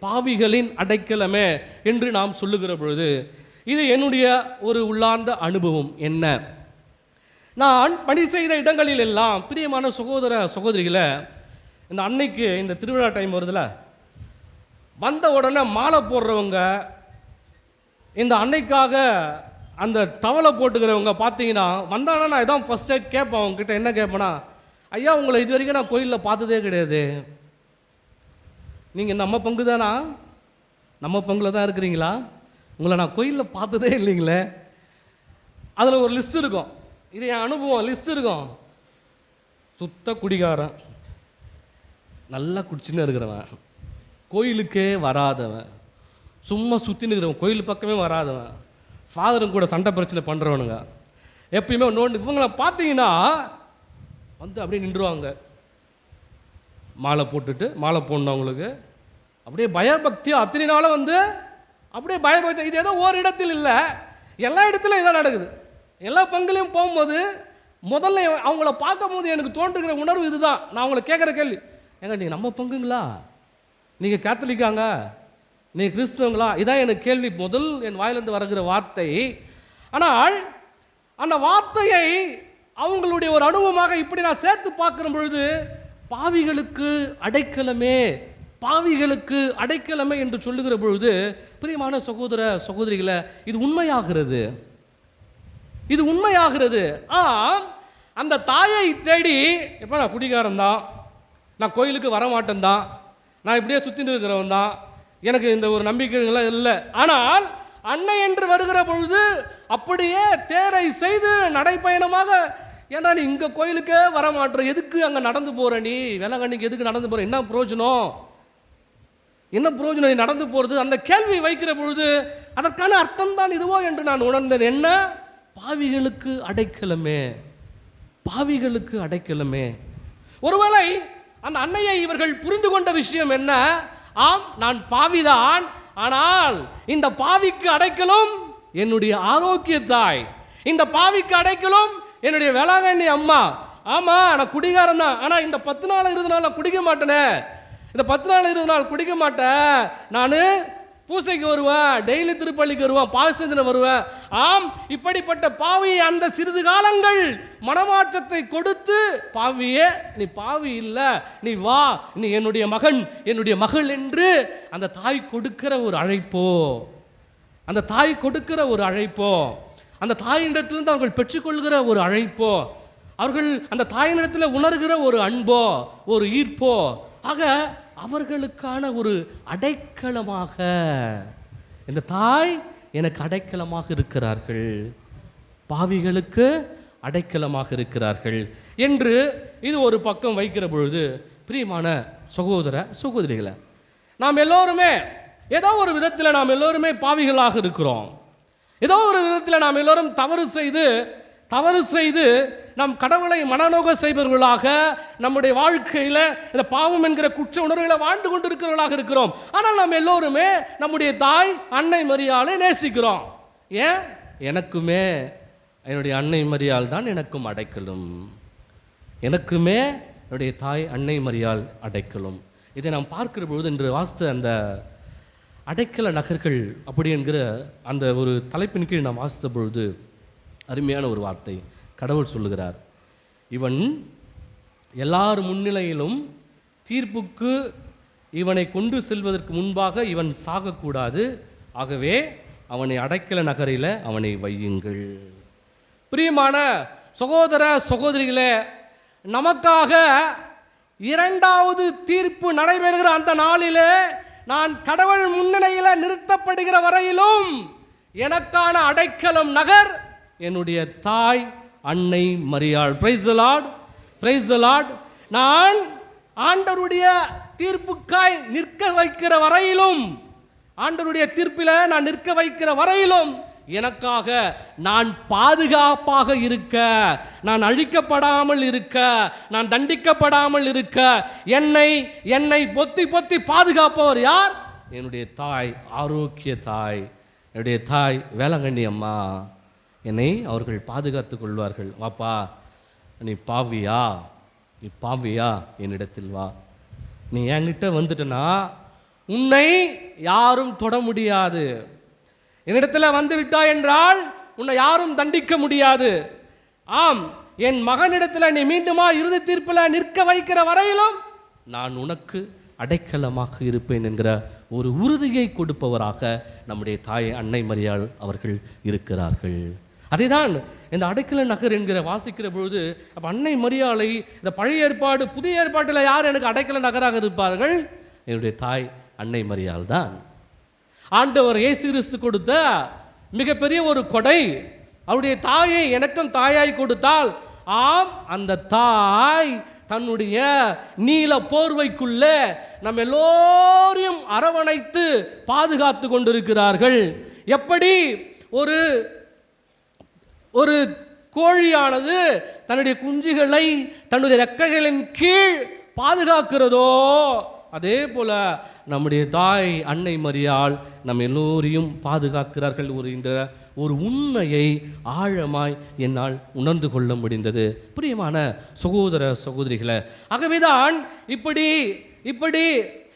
பாவிகளின் அடைக்கலமே என்று நாம் சொல்லுகிற பொழுது, இது என்னுடைய ஒரு உள்ளார்ந்த அனுபவம். என்ன, நான் பணி செய்த இடங்களில் எல்லாம் பிரியமான சகோதர சகோதரிகளை, இந்த அன்னைக்கு இந்த திருவிழா டைம் வருதுல, வந்த உடனே மாலை போடுறவங்க, இந்த அன்னைக்காக அந்த தவளை போட்டுக்கிறவங்க பார்த்தீங்கன்னா வந்தானா, நான் இதான் ஃபஸ்ட்டே கேட்பேன் அவங்ககிட்ட. என்ன கேட்பேன்னா, ஐயா உங்களை இது வரைக்கும் நான் கோயிலில் பார்த்ததே கிடையாது, நீங்கள் நம்ம பங்கு தானா, நம்ம பங்கில் தான் இருக்கிறீங்களா, உங்களை நான் கோயிலில் பார்த்ததே இல்லைங்களே. அதில் ஒரு லிஸ்ட் இருக்கும், இது என் அனுபவம், லிஸ்ட் இருக்கும். சுத்த குடிகாரன், நல்லா குடிச்சுன்னு இருக்கிறவன், கோயிலுக்கே வராதவன், சும்மா சுற்றின்னு இருக்கிறவன், கோயில் பக்கமே வராதவன், ஃபாதரும் கூட சண்டை பிரச்சனை பண்ணுறவனுங்க, எப்பயுமே ஒன்று. இவங்களை பார்த்தீங்கன்னா அப்படியே நின்றுவாங்க, மாலை போட்டுட்டு, மாலை போடணவங்களுக்கு அப்படியே பயபக்தி, அத்தனை நாளும் அப்படியே பயபக்தி. இது ஏதோ ஒரு இடத்தில் இல்லை, எல்லா இடத்துலையும் இதான் நடக்குது. எல்லா பங்குலையும் போகும்போது முதல்ல அவங்கள பார்க்கும் போது எனக்கு தோன்றுகிற உணர்வு இதுதான். நான் அவங்கள கேட்குற கேள்வி, ஏங்க நீங்கள் நம்ம பங்குங்களா, நீங்கள் கேத்தலிக்காங்க, நீங்கள் கிறிஸ்தவங்களா, இதான் எனக்கு கேள்வி, முதல் என் வாயிலிருந்து வருகிற வார்த்தை. ஆனால் அந்த வார்த்தையை அவங்களுடைய ஒரு அனுபவமாக இப்படி நான் சேர்த்து பார்க்குற பொழுது, பாவிகளுக்கு அடைக்கலமே, பாவிகளுக்கு அடைக்கலமே என்று சொல்லுகிற பொழுது, பிரியமான சகோதர சகோதரிகளை, இது உண்மையாகிறது, இது உண்மையாகிறது. அந்த தாயை தேடி, எப்போ நான் குடிகாரன் தான், நான் கோயிலுக்கு வரமாட்டேன் தான், நான் இப்படியே சுற்றிட்டு இருக்கிறவன் தான், எனக்கு இந்த ஒரு நம்பிக்கைகள்லாம் இல்லை. ஆனால் அன்னை என்று வருகிற பொழுது அப்படியே தேரை செய்து நடைப்பயணமாக, ஏன்னா நீ இங்கே கோயிலுக்கே வரமாட்டேற, எதுக்கு அங்கே நடந்து போகிற, நீ வேளாங்கண்ணிக்கு எதுக்கு நடந்து போகிற, என்ன பிரயோஜனம், என்ன பிரயோஜனம் நீ நடந்து போகிறது, அந்த கேள்வி வைக்கிற பொழுது அதற்கான அர்த்தம் தான் இதுவோ என்று நான் உணர்ந்தேன். என்ன, பாவிகளுக்கு அடைக்கலமே, பாவிகளுக்கு அடைக்கலமே. ஒருவேளை அந்த அன்னையை இவர்கள் புரிந்து கொண்ட விஷயம் என்ன, ஆம் நான் பாவிதான், ஆனால் இந்த பாவிக்கு அடைக்கலும் என்னுடைய ஆரோக்கிய தாய், இந்த பாவிக்கு அடைக்கலும் என்னுடைய வேளாங்கண்ணி அம்மா. ஆமா நான் குடிகாரன் தான், ஆனால் இந்த 10 நாள் 20 நாள் நான் குடிக்க மாட்டேனே, இந்த 10 நாள் 20 நாள் குடிக்க மாட்டேன், நான் பூசைக்கு வருவேன், டெய்லி திருப்பள்ளிக்கு வருவேன், பாசத்தின வருவேன். ஆம், இப்படிப்பட்ட பாவி அந்த சிறிது காலங்கள் மனமாற்றத்தை கொடுத்து, பாவியே நீ பாவி இல்லை, நீ வா, நீ என்னுடைய மகன் என்னுடைய மகள் என்று அந்த தாய் கொடுக்கிற ஒரு அழைப்போ, அந்த தாய் கொடுக்கிற ஒரு அழைப்போ, அந்த தாயினிடத்திலிருந்து அவர்கள் பெற்றுக்கொள்கிற ஒரு அழைப்போ, அவர்கள் அந்த தாயினிடத்தில் உணர்கிற ஒரு அன்போ, ஒரு ஈர்ப்போ, ஆக அவர்களுக்கான ஒரு அடைக்கலமாக இந்த தாய் எனக்கு அடைக்கலமாக இருக்கிறார்கள், பாவிகளுக்கு அடைக்கலமாக இருக்கிறார்கள் என்று இது ஒரு பக்கம் வைக்கிற பொழுது, பிரியமான சகோதர சகோதரிகளை, நாம் எல்லோருமே ஏதோ ஒரு விதத்தில் நாம் எல்லோருமே பாவிகளாக இருக்கிறோம். ஏதோ ஒரு விதத்தில் நாம் எல்லோரும் தவறு செய்து நாம் கடவுளை மனநோக செய்பவர்களாக நம்முடைய வாழ்க்கையில் இந்த பாவம் என்கிற குற்ற உணர்வுகளை வாழ்ந்து கொண்டு இருக்கிறவர்களாக இருக்கிறோம். ஆனால் நாம் எல்லோருமே நம்முடைய தாய் அன்னை மரியாளை நேசிக்கிறோம். ஏன், எனக்குமே என்னுடைய அன்னை மரியாள் தான் எனக்கும் அடைக்கலும், எனக்குமே என்னுடைய தாய் அன்னை மரியாள் அடைக்கலும். இதை நாம் பார்க்கிற பொழுது இன்று வாசித்த அந்த அடைக்கல நகர்கள் அப்படி என்கிற அந்த ஒரு தலைப்பின் கீழ் நாம் வாசித்த பொழுது அருமையான ஒரு வார்த்தை கடவுள் சொல்லுகிறார், இவன் எல்லார் முன்னிலையிலும் தீர்ப்புக்கு இவனை கொண்டு செல்வதற்கு முன்பாக இவன் சாகக்கூடாது, ஆகவே அவனை அடைக்கல நகரில் அவனை வையுங்கள். பிரியமான சகோதர சகோதரிகளே, நமக்காக இரண்டாவது தீர்ப்பு நடைபெறுகிற அந்த நாளிலே நான் கடவுள் முன்னிலையில் நிறுத்தப்படுகிற வரையிலும் எனக்கான அடைக்கலம் நகர் என்னுடைய தாய் அன்னை மரியாள். Praise the Lord, praise the Lord. நான் ஆண்டவருடைய தீர்ப்புக்காய் நிற்க வைக்கிற வரையிலும், ஆண்டவருடைய தீர்ப்பில் நான் நிற்க வைக்கிற வரையிலும் எனக்காக நான் பாதுகாப்பாக இருக்க, நான் அழிக்கப்படாமல் இருக்க, நான் தண்டிக்கப்படாமல் இருக்க என்னை பொத்தி பொத்தி பாதுகாப்பவர் யார்? என்னுடைய தாய், ஆரோக்கிய தாய், என்னுடைய தாய் வேளாங்கண்ணி அம்மா. என்னை அவர்கள் பாதுகாத்து கொள்வார்கள். வாப்பா, நீ பாவியா, நீ பாவியா, என்னிடத்தில் வா. நீ என்கிட்ட வந்துட்டனா உன்னை யாரும் தொட முடியாது. என்னிடத்தில் வந்து விட்டாய் என்றால் உன்னை யாரும் தண்டிக்க முடியாது. ஆம், என் மகனிடத்தில் நீ மீண்டுமா இறுதி தீர்ப்பில் நிற்க வைக்கிற வரையிலும் நான் உனக்கு அடைக்கலமாக இருப்பேன் என்கிற ஒரு உறுதியை கொடுப்பவராக நம்முடைய தாய் அன்னை மரியாள் அவர்கள் இருக்கிறார்கள். அதைதான் இந்த அடைக்கல நகர் என்கிற வாசிக்கிற பொழுது, அப்போ அன்னை மரியாளை இந்த பழைய ஏற்பாடு புதிய ஏற்பாட்டில் யார் எனக்கு அடைக்கல நகராக இருப்பார்கள்? என்னுடைய தாய் அன்னை மரியாள் தான். ஆண்டவர் இயேசு கிறிஸ்து கொடுத்த மிகப்பெரிய ஒரு கொடை. அவருடைய தாயை எனக்கும் தாயாய் கொடுத்தால், ஆம், அந்த தாய் தன்னுடைய நீல போர்வைக்குள்ளே நம்ம எல்லோரையும் அரவணைத்து பாதுகாத்து கொண்டிருக்கிறார்கள். எப்படி ஒரு கோழியானது தன்னுடைய குஞ்சுகளை தன்னுடைய ரெக்கைகளின் கீழ் பாதுகாக்கிறதோ, அதே போல நம்முடைய தாய் அன்னை மரியாள் நம் எல்லோரையும் பாதுகாக்கிறார்கள் ஒரு உண்மையை ஆழமாய் என்னால் உணர்ந்து கொள்ள முடிந்தது. பிரியமான சகோதர சகோதரிகளை, ஆகவேதான் இப்படி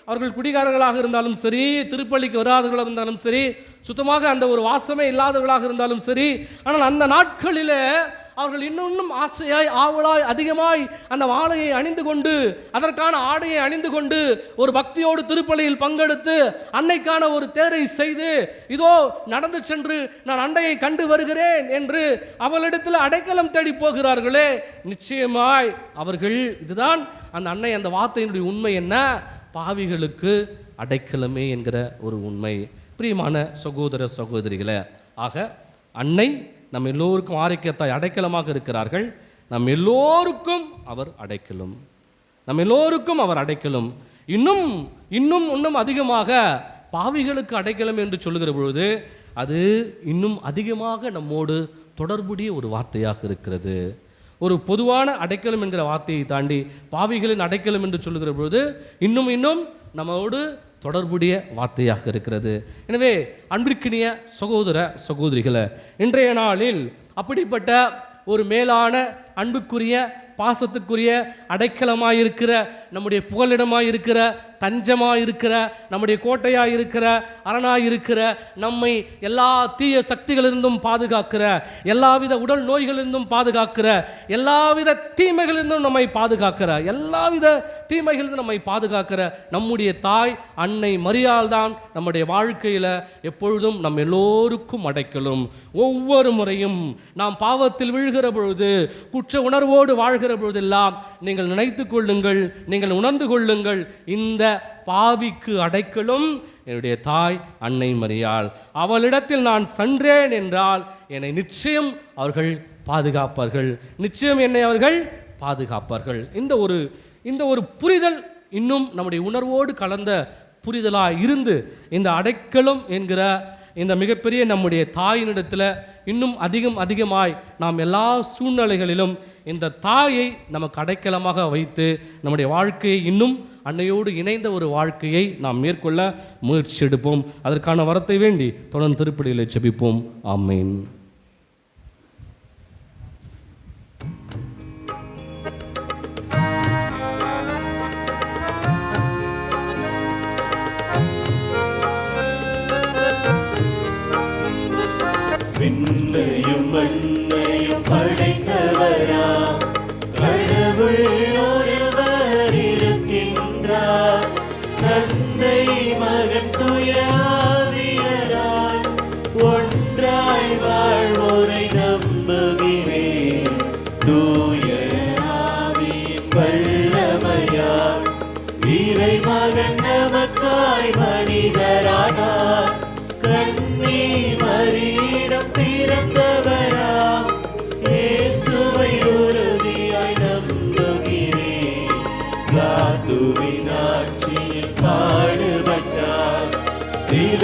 அவர்கள் குடிகாரர்களாக இருந்தாலும் சரி, திருப்பள்ளிக்கு வராதவர்களாக இருந்தாலும் சரி, சுத்தமாக அந்த ஒரு வாசமே இல்லாதவர்களாக இருந்தாலும் சரி, ஆனால் அந்த நாட்களில் அவர்கள் இன்னும் ஆசையாய் ஆவலாய் அதிகமாய் அந்த மாலையை அணிந்து கொண்டு, அதற்கான ஆடையை அணிந்து கொண்டு, ஒரு பக்தியோடு திருப்பலியில் பங்கெடுத்து அன்னைக்கான ஒரு தேரை செய்து, இதோ நடந்து சென்று நான் அன்னையை கண்டு வருகிறேன் என்று அவளிடத்தில் அடைக்கலம் தேடி போகிறார்களே, நிச்சயமாய் அவர்கள், இதுதான் அந்த அன்னை அந்த வார்த்தையினுடைய உண்மை என்ன? பாவிகளுக்கு அடைக்கலமே என்கிற ஒரு உண்மை. பிரியமான சகோதர சகோதரிகளே, ஆக அன்னை நம் எல்லோருக்கும் ஆரோக்கியத்தாய் அடைக்கலமாக இருக்கிறார்கள். நம் எல்லோருக்கும் அவர் அடைக்கலும், நம் எல்லோருக்கும் அவர் அடைக்கலும். இன்னும் அதிகமாக பாவிகளுக்கு அடைக்கலம் என்று சொல்லுகிற பொழுது அது இன்னும் அதிகமாக நம்மோடு தொடர்புடைய ஒரு வார்த்தையாக இருக்கிறது. ஒரு பொதுவான அடைக்கலம் என்கிற வார்த்தையை தாண்டி பாவிகளின் அடைக்கலம் என்று சொல்லுகிற பொழுது இன்னும் நம்மோடு தொடர்புடைய வார்த்தையாக இருக்கிறது. எனவே அன்பிற்கினிய சகோதர சகோதரிகளை, இன்றைய நாளில் அப்படிப்பட்ட ஒரு மேலான அன்புக்குரிய பாசத்துக்குரிய அடைக்கலமாயிருக்கிற, நம்முடைய புகலிடமாயிருக்கிற, தஞ்சமாயிருக்கிற, நம்முடைய கோட்டையாயிருக்கிற, அரணாயிருக்கிற, நம்மை எல்லா தீய சக்திகளிலிருந்தும் பாதுகாக்கிற, எல்லாவித உடல் நோய்களிலிருந்தும் பாதுகாக்கிற, எல்லாவித தீமைகளிலிருந்தும் நம்மை பாதுகாக்கிற, எல்லாவித தீமைகளிலிருந்து நம்மை பாதுகாக்கிற நம்முடைய தாய் அன்னை மரியாள் தான் நம்முடைய வாழ்க்கையில் எப்பொழுதும் நம் எல்லோருக்கும் அடைக்கலும். ஒவ்வொரு முறையும் நாம் பாவத்தில் விழுகிற பொழுது, குற்ற உணர்வோடு வாழ்கிற பொழுதெல்லாம் நீங்கள் நினைத்துக் கொள்ளுங்கள், நீங்கள் உணர்ந்து கொள்ளுங்கள், இந்த பாவிக்கு அடைக்கலும் என்னுடைய தாய் அன்னை மரியாள். அவளிடத்தில் நான் சென்றேன் என்றால் என்னை நிச்சயம் அவர்கள் பாதுகாப்பார்கள், நிச்சயம் என்னை அவர்கள் பாதுகாப்பார்கள். இந்த ஒரு புரிதல் இன்னும் நம்முடைய உணர்வோடு கலந்த புரிதலாக இருந்து, இந்த அடைக்கலம் என்கிற இந்த மிகப்பெரிய நம்முடைய தாயினிடத்தில் இன்னும் அதிகமாய் நாம் எல்லா சூழ்நிலைகளிலும் இந்த தாயை நமக்கு அடைக்கலமாக வைத்து நம்முடைய வாழ்க்கையை இன்னும் அன்னையோடு இணைந்த ஒரு வாழ்க்கையை நாம் மேற்கொள்ள முயற்சி எடுப்போம். அதற்கான வரத்தை வேண்டி தொடர்ந்து திருப்பலியில் ஜெபிப்போம். ஆமென். விண்ணையும் மண்ணையும் படைத்தவராம் கடவுள் ஒருவர் இருக்கின்றார். தந்தை மகன் தூய ஆவியராய் ஒன்றாய் வாழ்வோரை நம்புகிறேன். தூய ஆவியின் வல்லமையால் இறைமகன் நமக்காய் மனிதரானார். கன்னி மரியிடம் பிறந்தவராம்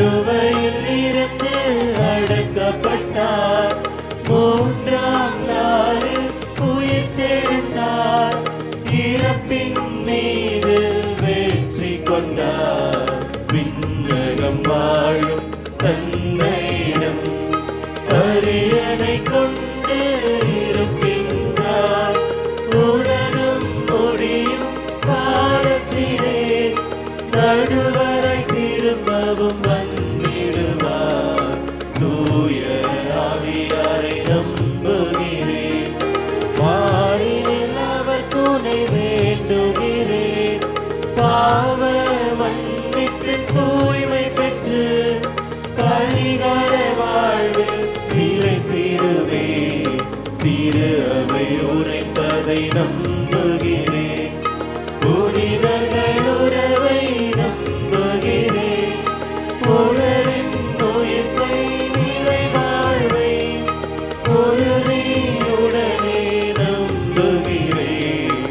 சிலுவையில் இருந்து அடக்கப்பட்டார், மூன்றாம் நாளில் உயிர்த்தெழுந்தார், இறப்பின் மீது வெற்றி கொண்டார். விண்ணகம் வாழும் தந்தையிடம் அரியணை கொண்டு இருக்கின்றார், உலகம் முடியும் காலத்திலே நடுவரை திரும்பவும் வந்திடுவார். தூய ஆவியாரை நம்புகிறேன், வாரினில் அவர் துணை வேண்டுகிறேன். பாவ மன்னிப்பு தூய்மை பெற்று பரிகார வாழ்வில் நிலைத்திடுவே. திரு அவை உரைப்பதை நம்புகிறேன், புனிதர்கள் உறவை நம்புகிறேன். உடலின் நோயத்தை நிலை வாழ்வை உறுதியுடனே நம்புகிறேன்.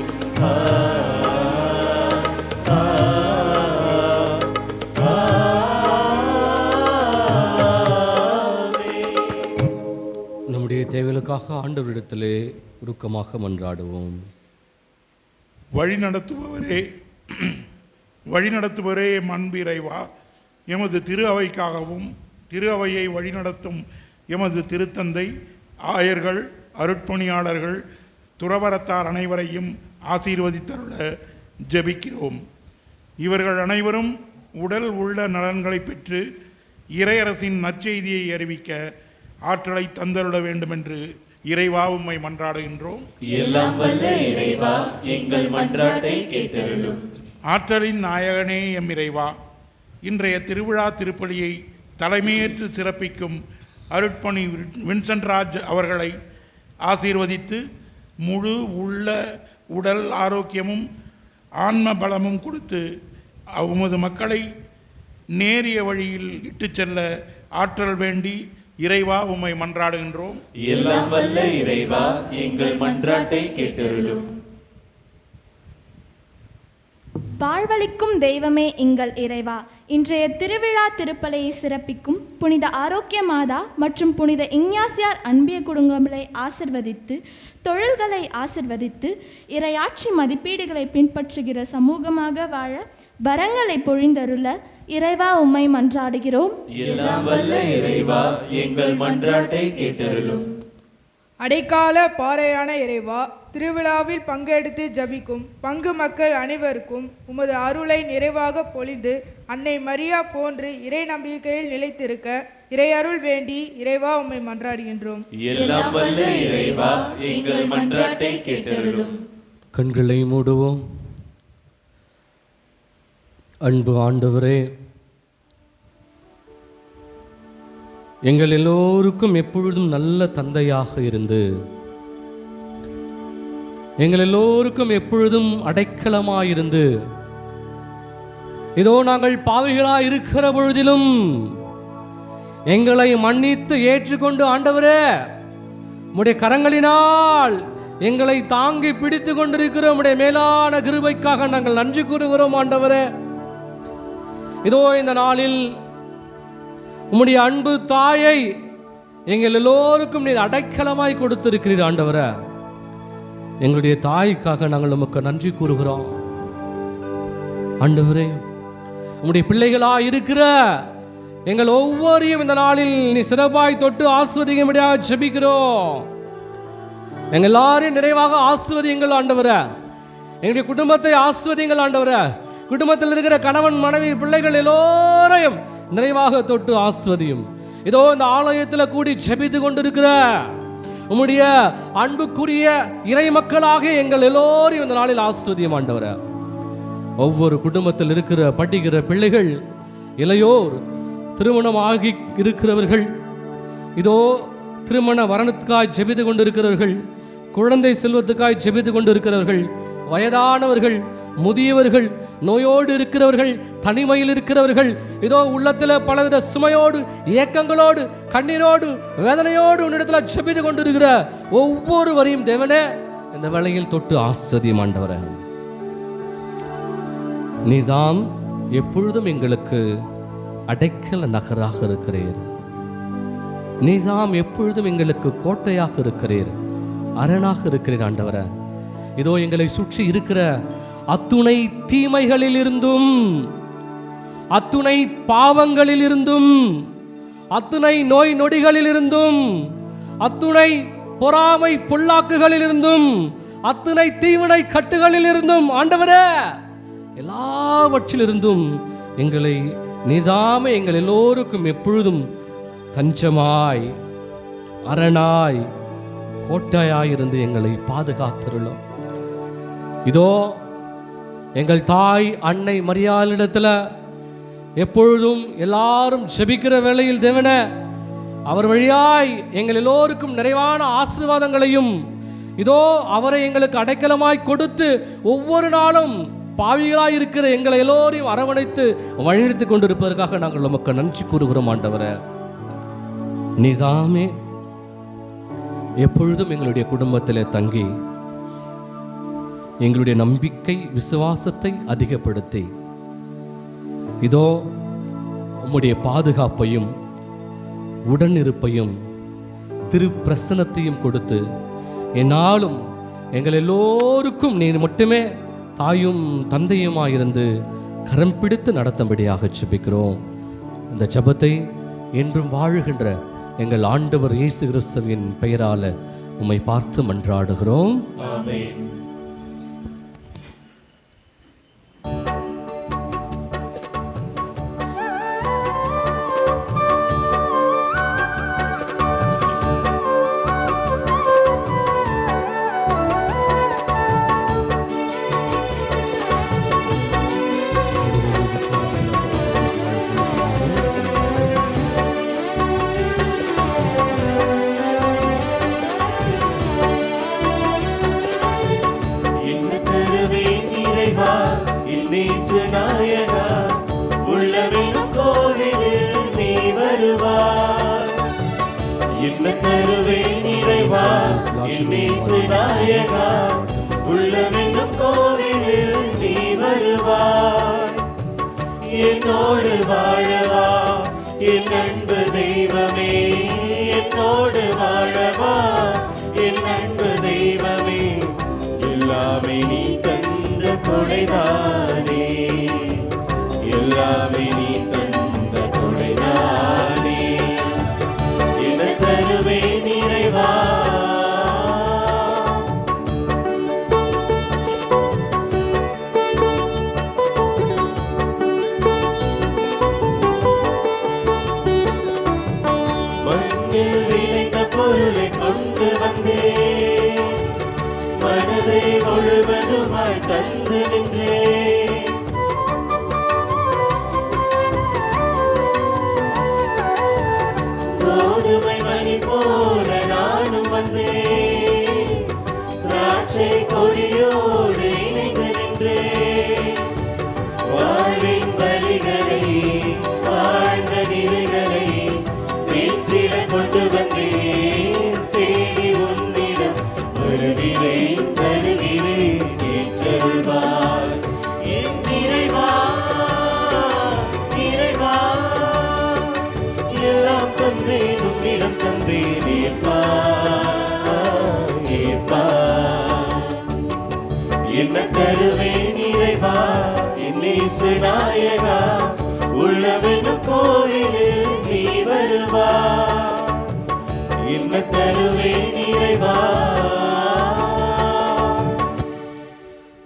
ஆ ஆ நம்முடைய தேவைகளுக்காக ஆண்டவரிடத்திலே உருக்கமாக மன்றாடுவோம். வழிநடத்துவரே அன்பு இறைவா, எமது திரு அவைக்காகவும் திரு அவையை வழிநடத்தும் எமது திருத்தந்தை, ஆயர்கள், அருட்பணியாளர்கள், துறவரத்தார் அனைவரையும் ஆசீர்வதித்தருள ஜெபிக்கிறோம். இவர்கள் அனைவரும் உடல் உள்ள நலன்களை பெற்று இறையரசின் நற்செய்தியை அறிவிக்க ஆற்றலை தந்தருள வேண்டுமென்று இறைவா உம்மை மன்றாடுகின்றோம். எல்லாம் வல்ல இறைவா, எங்கள் மன்றாட்டை கேட்டருளும். ஆற்றலின் நாயகனே எம் இறைவா, இன்றைய திருவிழா திருப்பலியை தலைமையேற்று சிறப்பிக்கும் அருட்பணி வின்சென்ட் ராஜ் அவர்களை ஆசீர்வதித்து முழு உள்ள உடல் ஆரோக்கியமும் ஆன்ம பலமும் கொடுத்து உமது மக்களை நேரிய வழியில் இட்டுச் செல்ல ஆற்றல் வேண்டி இறைவா உம்மை மன்றாடுகின்றோம். எல்லாம் வல்ல இறைவா, எங்கள் மன்றாட்டை கேட்டருளும். வாழ்வளிக்கும் தெய்வமே எங்கள் இறைவா, இன்றைய திருவிழா திருப்பலியை சிறப்பிக்கும் புனித ஆரோக்கிய மாதா மற்றும் புனித இஞ்ஞாசியார் அன்பிய குடும்பங்களை ஆசிர்வதித்து, தொழில்களை ஆசிர்வதித்து, இறையாட்சி மதிப்பீடுகளை பின்பற்றுகிற சமூகமாக வாழ வரங்களை பொழிந்தருள இறைவா உம்மை மன்றாடுகிறோம். எல்லாம் வல்ல இறைவா, எங்கள் மன்றாட்டை கேட்டருளும். அடைக்கால பாறையான இறைவா, திருவிழாவில் பங்கெடுத்து ஜபிக்கும் பங்கு மக்கள் அனைவருக்கும் உமது அருளை நிறைவாக பொழிந்து அன்னை மரியா போன்று இறை நம்பிக்கையில் நிலைத்திருக்க இறையருள் வேண்டி இறைவா உம்மை மன்றாடுகின்றோம். எல்லாம் வல்ல இறைவா, எங்கள் மன்றாட்டை கேட்டருளும். கண்களை மூடுவோம். அன்பு ஆண்டவரே, எங்கள் எல்லோருக்கும் எப்பொழுதும் நல்ல தந்தையாக இருந்து எங்கள் எல்லோருக்கும் எப்பொழுதும் அடைக்கலமாயிருந்து, இதோ நாங்கள் பாவிகளாய் இருக்கிற பொழுதிலும் எங்களை மன்னித்து ஏற்றுக்கொண்டு ஆண்டவரே, உம்முடைய கரங்களினால் எங்களை தாங்கி பிடித்து கொண்டிருக்கிற உம்முடைய மேலான கிருபைக்காக நாங்கள் நன்றி கூறுகிறோம் ஆண்டவரே. இதோ இந்த நாளில் உம்முடைய அன்பு தாயை எங்கள் எல்லோருக்கும் நீர் அடைக்கலமாய் கொடுத்திருக்கிறீர் ஆண்டவரே. எங்களுடைய தாய்க்காக நாங்கள் உமக்கு நன்றி கூறுகிறோம் ஆண்டவரே. உம்முடைய பிள்ளைகளாய் இருக்கிற எங்கள் ஒவ்வொருவரையும் இந்த நாளில் நீ சிறப்பாய் தொட்டு ஆசீர்வதிக்கும்படியாக ஜெபிக்கிறோம். எங்கள் எல்லாரையும் நிறைவாக ஆசீர்வதியுங்கள் ஆண்டவரே. எங்களுடைய குடும்பத்தை ஆசீர்வதியுங்கள் ஆண்டவரே. குடும்பத்தில் இருக்கிற கணவன், மனைவி, பிள்ளைகள் எல்லோரையும் நிறைவாக தொட்டு ஆசீர்வதியும். இதோ இந்த ஆலயத்தில் கூடி ஜெபித்து கொண்டிருக்கிற உம்முடைய அன்புக்குரிய இறை மக்களாக எங்கள் எல்லோரையும் இந்த நாளில் ஆசீர்வதியும் ஆண்டவரே. ஒவ்வொரு குடும்பத்தில் இருக்கிற படிக்கிற பிள்ளைகள், இளையோர், திருமணமாகி இருக்கிறவர்கள், இதோ திருமண வரணத்துக்காய் ஜெபித்து கொண்டிருக்கிறவர்கள், குழந்தை செல்வத்துக்காய் ஜெபித்து கொண்டிருக்கிறவர்கள், வயதானவர்கள், முதியவர்கள், நோயோடு இருக்கிறவர்கள், தனிமையில் இருக்கிறவர்கள், இதோ உள்ளத்தில் பலவித சுமையோடு, ஏக்கங்களோடு, கண்ணீரோடு, வேதனையோடு உன்னிடத்தில் ஜெபித்து கொண்டிருக்கிற ஒவ்வொருவரையும் தேவனே இந்த வேளையில் தொட்டு ஆசீர்வதியும் ஆண்டவரே. நீதாம் எப்பொழுதும் எங்களுக்கு அடைக்கல நகராக இருக்கிறீர். நீதாம் எப்பொழுதும் எங்களுக்கு கோட்டையாக இருக்கிறீர், அரணாக இருக்கிறீர் ஆண்டவரே. இதோ எங்களை சுற்றி இருக்கிற அத்துணை தீமைகளில் இருந்தும், அத்துணை பாவங்களில் இருந்தும், அத்துணை நோய் நொடிகளில் இருந்தும், அத்துணை பொறாமை பொல்லாக்குகளில் இருந்தும், அத்துணை தீவினை கட்டுகளில் இருந்தும் ஆண்டவரே, எல்லாவற்றிலிருந்தும் எங்களை நீதாமே எங்கள் எல்லோருக்கும் எப்பொழுதும் தஞ்சமாய், அரணாய், கோட்டையாயிருந்து எங்களை பாதுகாத்திருளோம். இதோ எங்கள் தாய் அன்னை மரியாளிடத்தில் எப்பொழுதும் எல்லாரும் ஜெபிக்கிற வேளையில் தேவனே, அவர் வழியாய் எங்கள் எல்லோருக்கும் நிறைவான ஆசீர்வாதங்களையும் இதோ அவரை எங்களுக்கு அடைக்கலமாய் கொடுத்து ஒவ்வொரு நாளும் பாவிகளாய் இருக்கிற எங்களை எல்லோரையும் அரவணைத்து வழிநடத்தி கொண்டிருப்பதற்காக நாங்கள் நமக்கு நன்றி கூறுகிறோம் ஆண்டவரே. நீதாமே எப்பொழுதும் எங்களுடைய குடும்பத்திலே தங்கி எங்களுடைய நம்பிக்கை விசுவாசத்தை அதிகப்படுத்தி இதோ உம்முடைய பாதுகாப்பையும் உடனிருப்பையும் திருப்பிரசனத்தையும் கொடுத்து என்னாலும் எங்கள் எல்லோருக்கும் நீர் மட்டுமே தாயும் தந்தையுமாயிருந்து கரம் பிடித்து நடத்தும்படியாக ஜெபிக்கிறோம். இந்த ஜெபத்தை என்றும் வாழுகின்ற எங்கள் ஆண்டவர் இயேசு கிறிஸ்துவின் பெயரால உம்மை பார்த்து மன்றாடுகிறோம். ஆமென். நாயகா உள்ளவெனும் கோவிலில் நீ வருவாய். என்ன தருவேன் இறைவா இயேசு நாயகா உள்ளவெனும் கோவிலில் நீ வருவாய். என்னோடு வாழவா என் அன்பு தெய்வமே, என்னோடு வாழவா என் அன்பு தெய்வமே, எல்லாமே நீ தந்த கொடைதானே, எல்லாமே நீ தந்த கொடைதானே, என தருவேன் இறைவா. மண்ணில் விளைந்த பொருளை கொண்டு வந்தே, மனதை முழுவதுமாய் தந்து நின்றே, கோதுமை மணி போல நானும் வந்தே, திராட்சை கொடியோடு இணைந்து நின்றே, வாழ்வின் வழிகளை வாழ்ந்த நிறைகளை பேச்சிட கொண்டு வந்தேன், தேடி உன்னிடம் வருகிறேன் தருகிறேன் ஏற்றருள்வாய் என் இறைவா. இறைவா எல்லாம் தந்தேன் உன்னிடம் தந்தேன், ஏற்பா ஏற்பா. என்ன தருவேன் இறைவா என் இயேசு நாயகா உள்ளவெனும் கோவிலில் நீ வருவாய். என்ன தருவேன் இறைவா.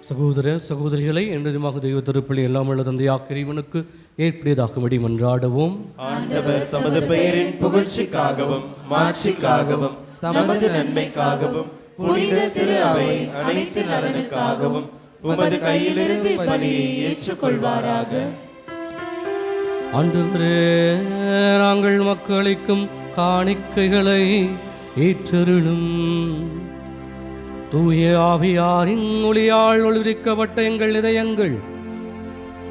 சகோதர சகோதரிகளை என்றுமாக தெய்வ திருப்பலி எல்லாம் உள்ள தந்தையாக இறைவனுக்கு ஏற்படியதாகும்படி மன்றாடுவோம். ஆண்டவர் தமது பெயரின் புகழ்ச்சிக்காகவும் மாட்சிக்காகவும் நமது நன்மைக்காகவும் புனித திரு அவை அனைத்து நலனுக்காகவும் உமது கையிலிருந்து பலியை ஏற்றுக்கொள்வாராக. ஆண்டவரே, நாங்கள் மக்களிக்கும் காணிக்கைகளை ஏற்றருளும். தூய ஆவியாரின் ஒளியால் ஒளிவிக்கப்பட்ட எங்கள் இதயங்கள்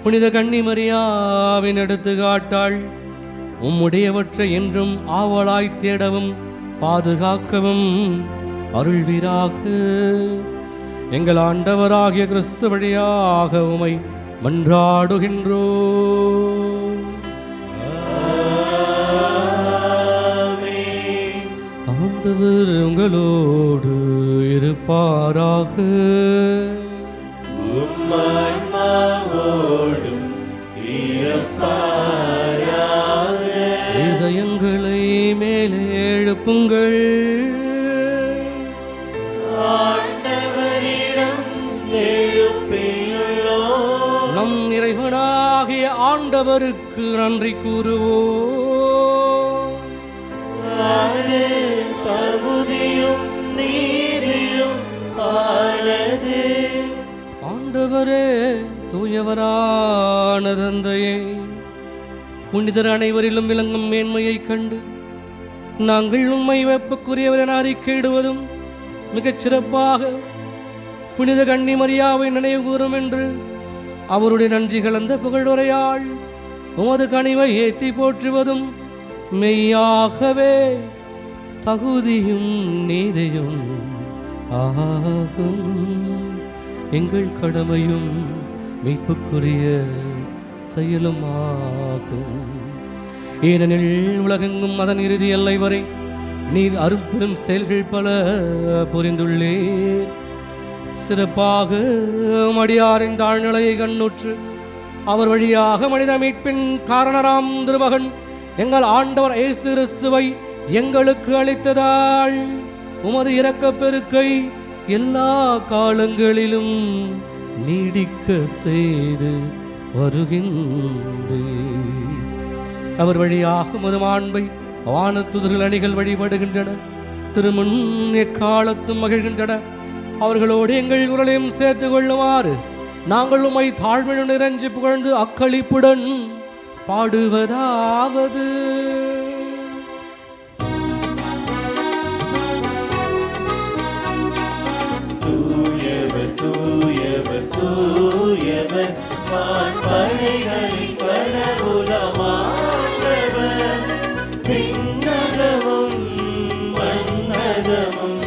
புனித கன்னிமரியாவின் எடுத்துக்காட்டாள் உம்முடையவற்றை என்றும் ஆவலாய் தேடவும் பாதுகாக்கவும் அருள்வீராக. எங்கள் ஆண்டவராகிய கிறிஸ்து வழியாக உமை மன்றாடுகின்றோம். உங்களோடு இருப்பாராக. உம்மான்மாவோடும் இருப்பாராக. இதயங்களை மேலே எழுப்புங்கள். ஆண்டவரிடம் எழுப்பியுள்ளோம். நம் இறைவனாகிய ஆண்டவருக்கு நன்றி கூறுவோம். அது தகுதியும் நீதியும் ஆனது. ஆண்டவரே, தூயவரான தந்தையே, புனிதர் அனைவரிலும் விளங்கும் மேன்மையைக் கண்டு நாங்கள் உண்மை வெப்பக்குரியவர் என அறிக்கையிடுவதும் மிகச் சிறப்பாக புனித கன்னி மரியாவை நினைவு கூறும் என்று அவருடைய நன்றி கலந்த புகழுரையாள் உமது கனிவை ஏத்தி போற்றுவதும் மெய்யாகவே தகுதியும் நீதியும் ஆகும். எங்கள் கடமையும் மீட்புக்குரிய செயலும் ஆகும். ஏனெனில் உலகெங்கும் அதன் இறுதி எல்லை வரை நீர் அரும்பெரும் செயல்கள் பல புரிந்துள்ளீர். சிறப்பாக மடியாரின் தாழ்நிலையை கண்ணுற்று அவர் வழியாக மனித மீட்பின் காரணராம் திருமகன் எங்கள் ஆண்டவர் இயேசு கிறிஸ்துவை எங்களுக்கு அளித்ததால் உமது இரக்கப் பெருக்கை எல்லா காலங்களிலும் நீடிக்க செய்து வருகின்றீர். அவர் வழியாக உமது மாண்பை வானத்துதர்கள் அணிகள் வழிபடுகின்றன. திருமுன் எக்காலத்தும் மகிழ்கின்றன. அவர்களோடு எங்கள் குரலையும் சேர்த்து கொள்ளுமாறு நாங்கள் உம்மை தாழ்மையுடன் நிறைஞ்சு புகழ்ந்து அக்களிப்புடன் பாடுவதாவது. தூயவர் தூயவர் தூயவர் படைகளின் கடவுளமானவர். விண்ணகமும் மண்ணகமும்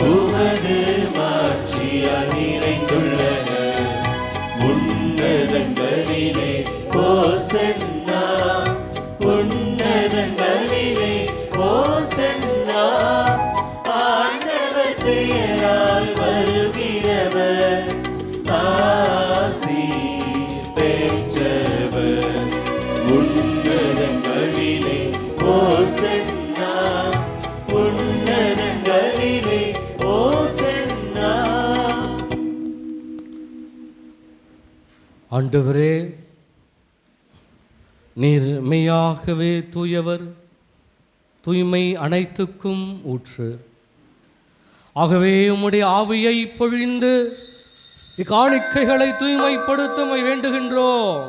உமது மாட்சியால் நிறைந்துள்ளன. உன்னதங்களிலே ஓசன்னா, உன்னதங்களிலே ஓசன்னா. ஆண்டவர் பெயரால் வருகிறவர் ஆசி பெற்றவர். உன்னதங்களிலே ஓசன்னா, உன்னதங்களிலே ஓசன்னா. ஆண்டவரே, நீர் மெய்யாகவே தூயவர், தூய்மை அனைத்துக்கும் ஊற்று. ஆகவே உம்முடைய ஆவியை பொழிந்து இக்காணிக்கைகளை தூய்மைப்படுத்த வேண்டுகின்றோம்.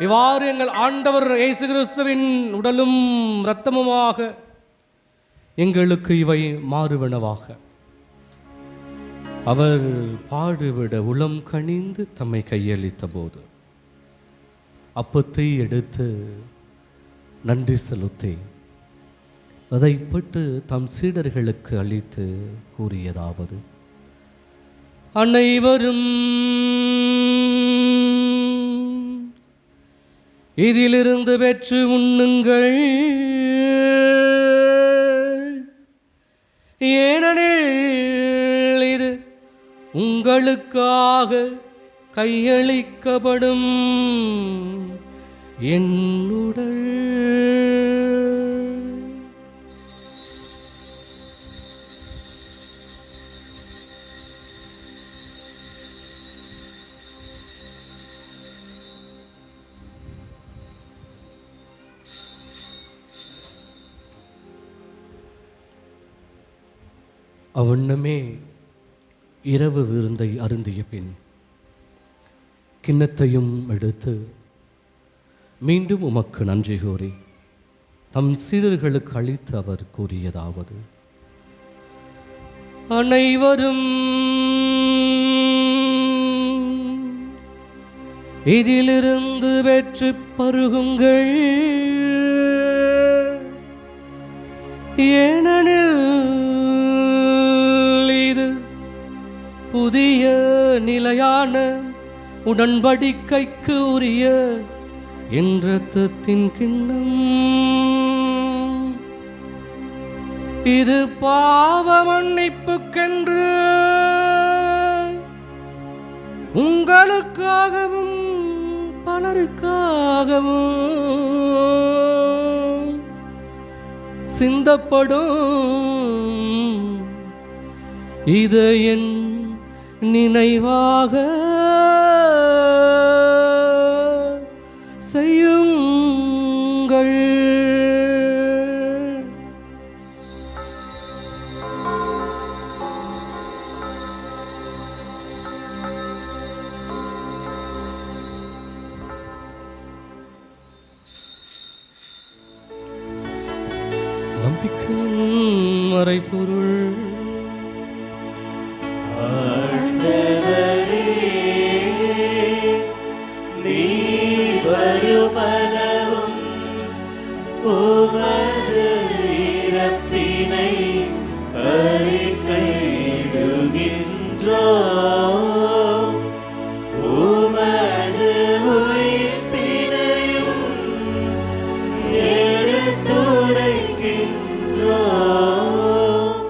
இவ்வாறு எங்கள் ஆண்டவர் இயேசு கிறிஸ்துவின் உடலும் இரத்தமுமாக எங்களுக்கு இவை மாறுவனவாக. அவர் பாடுவிட உளம் கனிந்து தம்மை கையளித்த போது அப்பத்தை எடுத்து நன்றி செலுத்தி அதை பட்டு தம் சீடர்களுக்கு அளித்து கூறியதாவது: அனைவரும் இதிலிருந்து பெற்று உண்ணுங்கள், ஏனெனில் இது உங்களுக்காக கையளிக்கப்படும் என் உடல். அவ்வண்ணமே இரவு விருந்தை அருந்திய பின் கிண்ணத்தையும் எடுத்து மீண்டும் உமக்கு நன்றி கூறி தம் சீடர்களுக்கு அளித்து அவர் கூறியதாவது: அனைவரும் இதிலிருந்து பெற்று பருகுங்கள், ஏனெனில் இது புதிய நிலையான உடன்படிக்கைக்கு உரிய என் இரத்தத்தின் கிண்ணம். இது பாவ மன்னிப்புக்கென்று உங்களுக்காகவும் பலருக்காகவும் சிந்தப்படும் இது என் நினைவாக செய்யுங்கள். நம்பிக்கையின் மறைபொருள் நீர் வருமளவும் உமது இறப்பினை அறிக்கையிடுகின்றோம், உமது உயிர்ப்பினையும் எடுத்துரைக்கின்றோம்.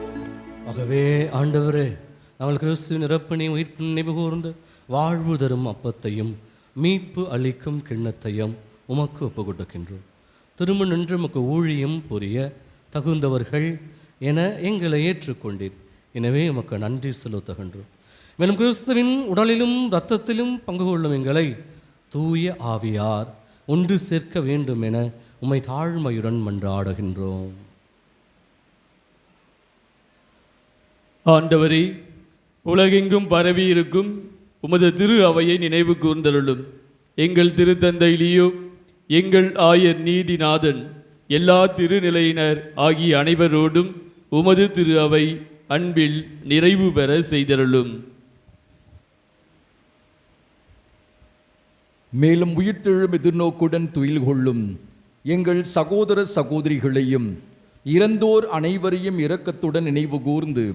ஆகவே ஆண்டவரே, நாங்கள் கிறிஸ்துவின் இறப்பினை உயிர்ப்பு நினைவு கூர்ந்து வாழ்வு தரும் அப்பத்தையும் மீட்பு அளிக்கும் கிண்ணத்தையும் உமக்கு ஒப்பு கொடுக்கின்றோம். திரும்ப நின்று உமக்கு ஊழியம் புரிய தகுந்தவர்கள் என எங்களை ஏற்றுக்கொண்டீர். எனவே உமக்கு நன்றி செலுத்துகின்றோம். மேலும் கிறிஸ்துவின் உடலிலும் இரத்தத்திலும் பங்கு கொள்ளும் எங்களை தூய ஆவியார் ஒன்று சேர்க்க வேண்டும் என உம்மை தாழ்மையுடன் மன்றாடுகின்றோம். ஆண்டவரே, உலகெங்கும் பரவி இருக்கும் உமது திரு அவையை நினைவு கூர்ந்தருளும். எங்கள் திருத்தந்தை லியோ, எங்கள் ஆயர் நீதிநாதன், எல்லா திருநிலையினர் ஆகிய அனைவரோடும் உமது திரு அவை அன்பில் நிறைவு பெற செய்தருளும். மேலும் உயிர்த்தெழும் எதிர்நோக்குடன் துயில் கொள்ளும் எங்கள் சகோதர சகோதரிகளையும் இறந்தோர் அனைவரையும் இரக்கத்துடன் நினைவு கூர்ந்து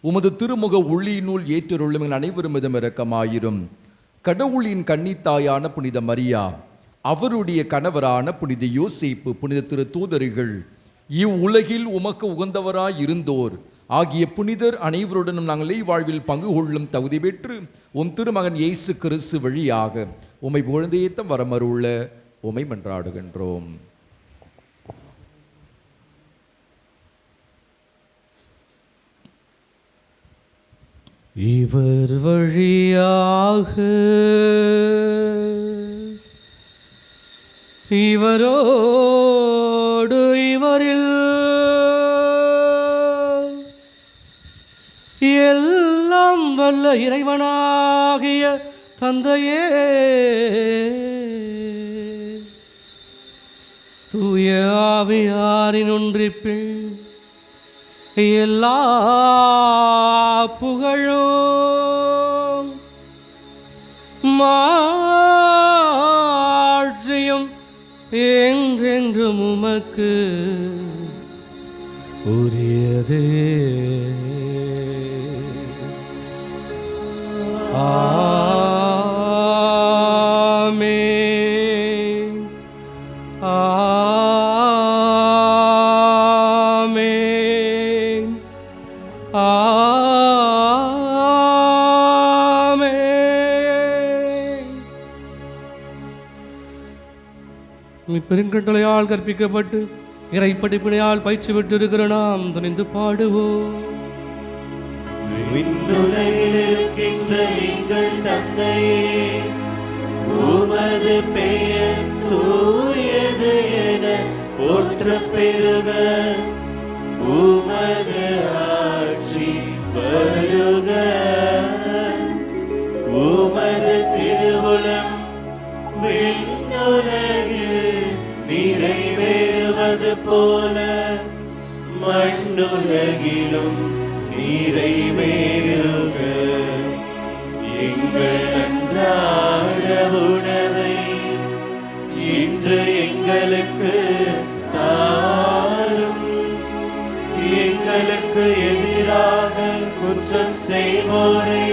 உமது திருமுக ஒளியினுள் ஏற்றருளும் எங்கள் அனைவரும் மீதும் இரக்கமாயிரும். கடவுளின் கன்னித்தாயான புனித மரியா, அவருடைய கணவரான புனித யோசேப்பு, புனித திரு தூதர்கள், இவ்வுலகில் உமக்கு உகந்தவராய் இருந்தோர் ஆகிய புனிதர் அனைவருடனும் நாங்கள் வாழ்வில் பங்கு கொள்ளும் தகுதி பெற்று உம் திருமகன் இயேசு கிறிஸ்து வழியாக உம்மை புகழ்ந்தேத்தம் வரமருள உம்மை மன்றாடுகின்றோம். இவர் வழியாக இவரோடு இவரில் எல்லாம் வல்ல இறைவனாகிய தந்தையே, தூய ஆவியாரின் ஒன்றிப்பில் எல்லா புகழும் மாட்சியும் என்றென்றும் உமக்கு உரியதே. ஆமென். ஆமென். ஆமென். பெருங்கட்டளையால் கற்பிக்கப்பட்டு இறை படிப்பினையால் பயிற்சி பெற்றிருக்கிற நாம் துணிந்து பாடுவோம். விண்ணுலகில் இருக்கின்ற எங்கள் தந்தையே, உமது பெயர் தூயது என போற்றப் பெறுக. உமது ஆட்சி வருக. உமது திருவுளம் விண்ணுலகில் நிறைவேறுவது போல மண்ணுலகிலும் நிறைவேறுக. எங்கள் அன்றாட உணவை இன்று எங்களுக்கு தாரும். எங்களுக்கு எதிராக குற்றம் செய்வோரை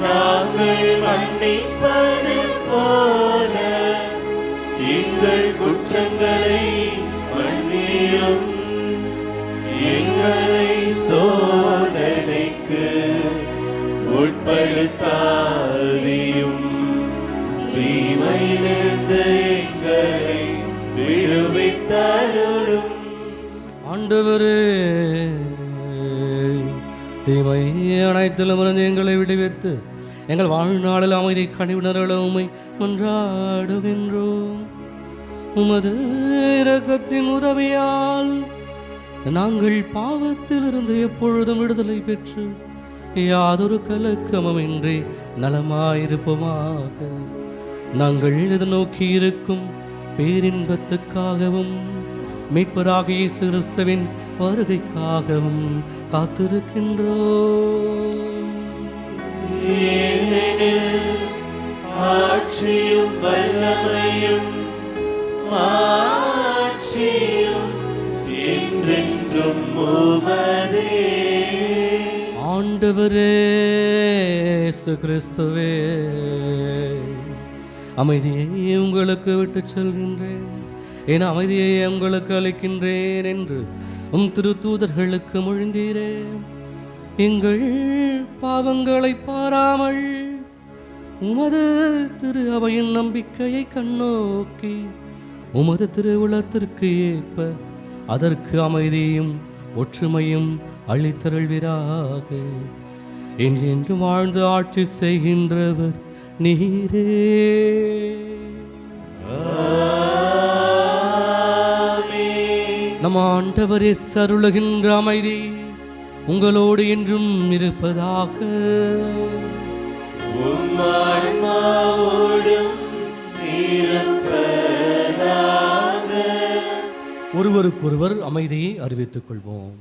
நாங்கள் மன்னிப்பது போல எங்கள் குற்றங்களை மன்னியும். ஆண்டவரே, தீமை அனைத்திலும் இருந்து எங்களை விடுவித்து எங்கள் வாழ்நாளில் அமைதி கனிவுணர்களை உம்மை மன்றாடுகின்றோம். உமது இரக்கத்தின் உதவியால் நாங்கள் பாவத்திலிருந்து எப்பொழுதும் விடுதலை பெற்று யாதொரு கலக்கமின்றி நலமாயிருப்போமாக. நாங்கள் எதிர்நோக்கி இருக்கும் பேரின்பத்துக்காகவும் மீட்பராகிய இயேசு கிறிஸ்துவின் வருகைக்காகவும் காத்திருக்கின்றோம். ஏனெனில் ஆட்சியும் வல்லமையும் மாட்சியும் என்றென்றும் உமதே. ஆண்டவரே இயேசு கிறிஸ்துவே, அமைதியை உங்களுக்கு விட்டு செல்கின்றேன், என் அமைதியை உங்களுக்கு அளிக்கின்றேன் என்று உம் திருத்தூதர்களுக்கு மொழிந்தீரே. எங்கள் பாவங்களை பாராமல் உமது திரு அவையின் நம்பிக்கையை கண்ணோக்கி உமது திருவுளத்திற்கு ஏற்ப அதற்கு அமைதியும் ஒற்றுமையும் அளித்தருள்வீராக. என்றென்று வாழ்ந்து ஆட்சி செய்கின்றவர் நீரே. நம் ஆண்டவரே, அருளுகின்ற அமைதி உங்களோடு என்றும் இருப்பதாக. ஒருவருக்கொருவர் அமைதியை அறிவித்துக் கொள்வோம்.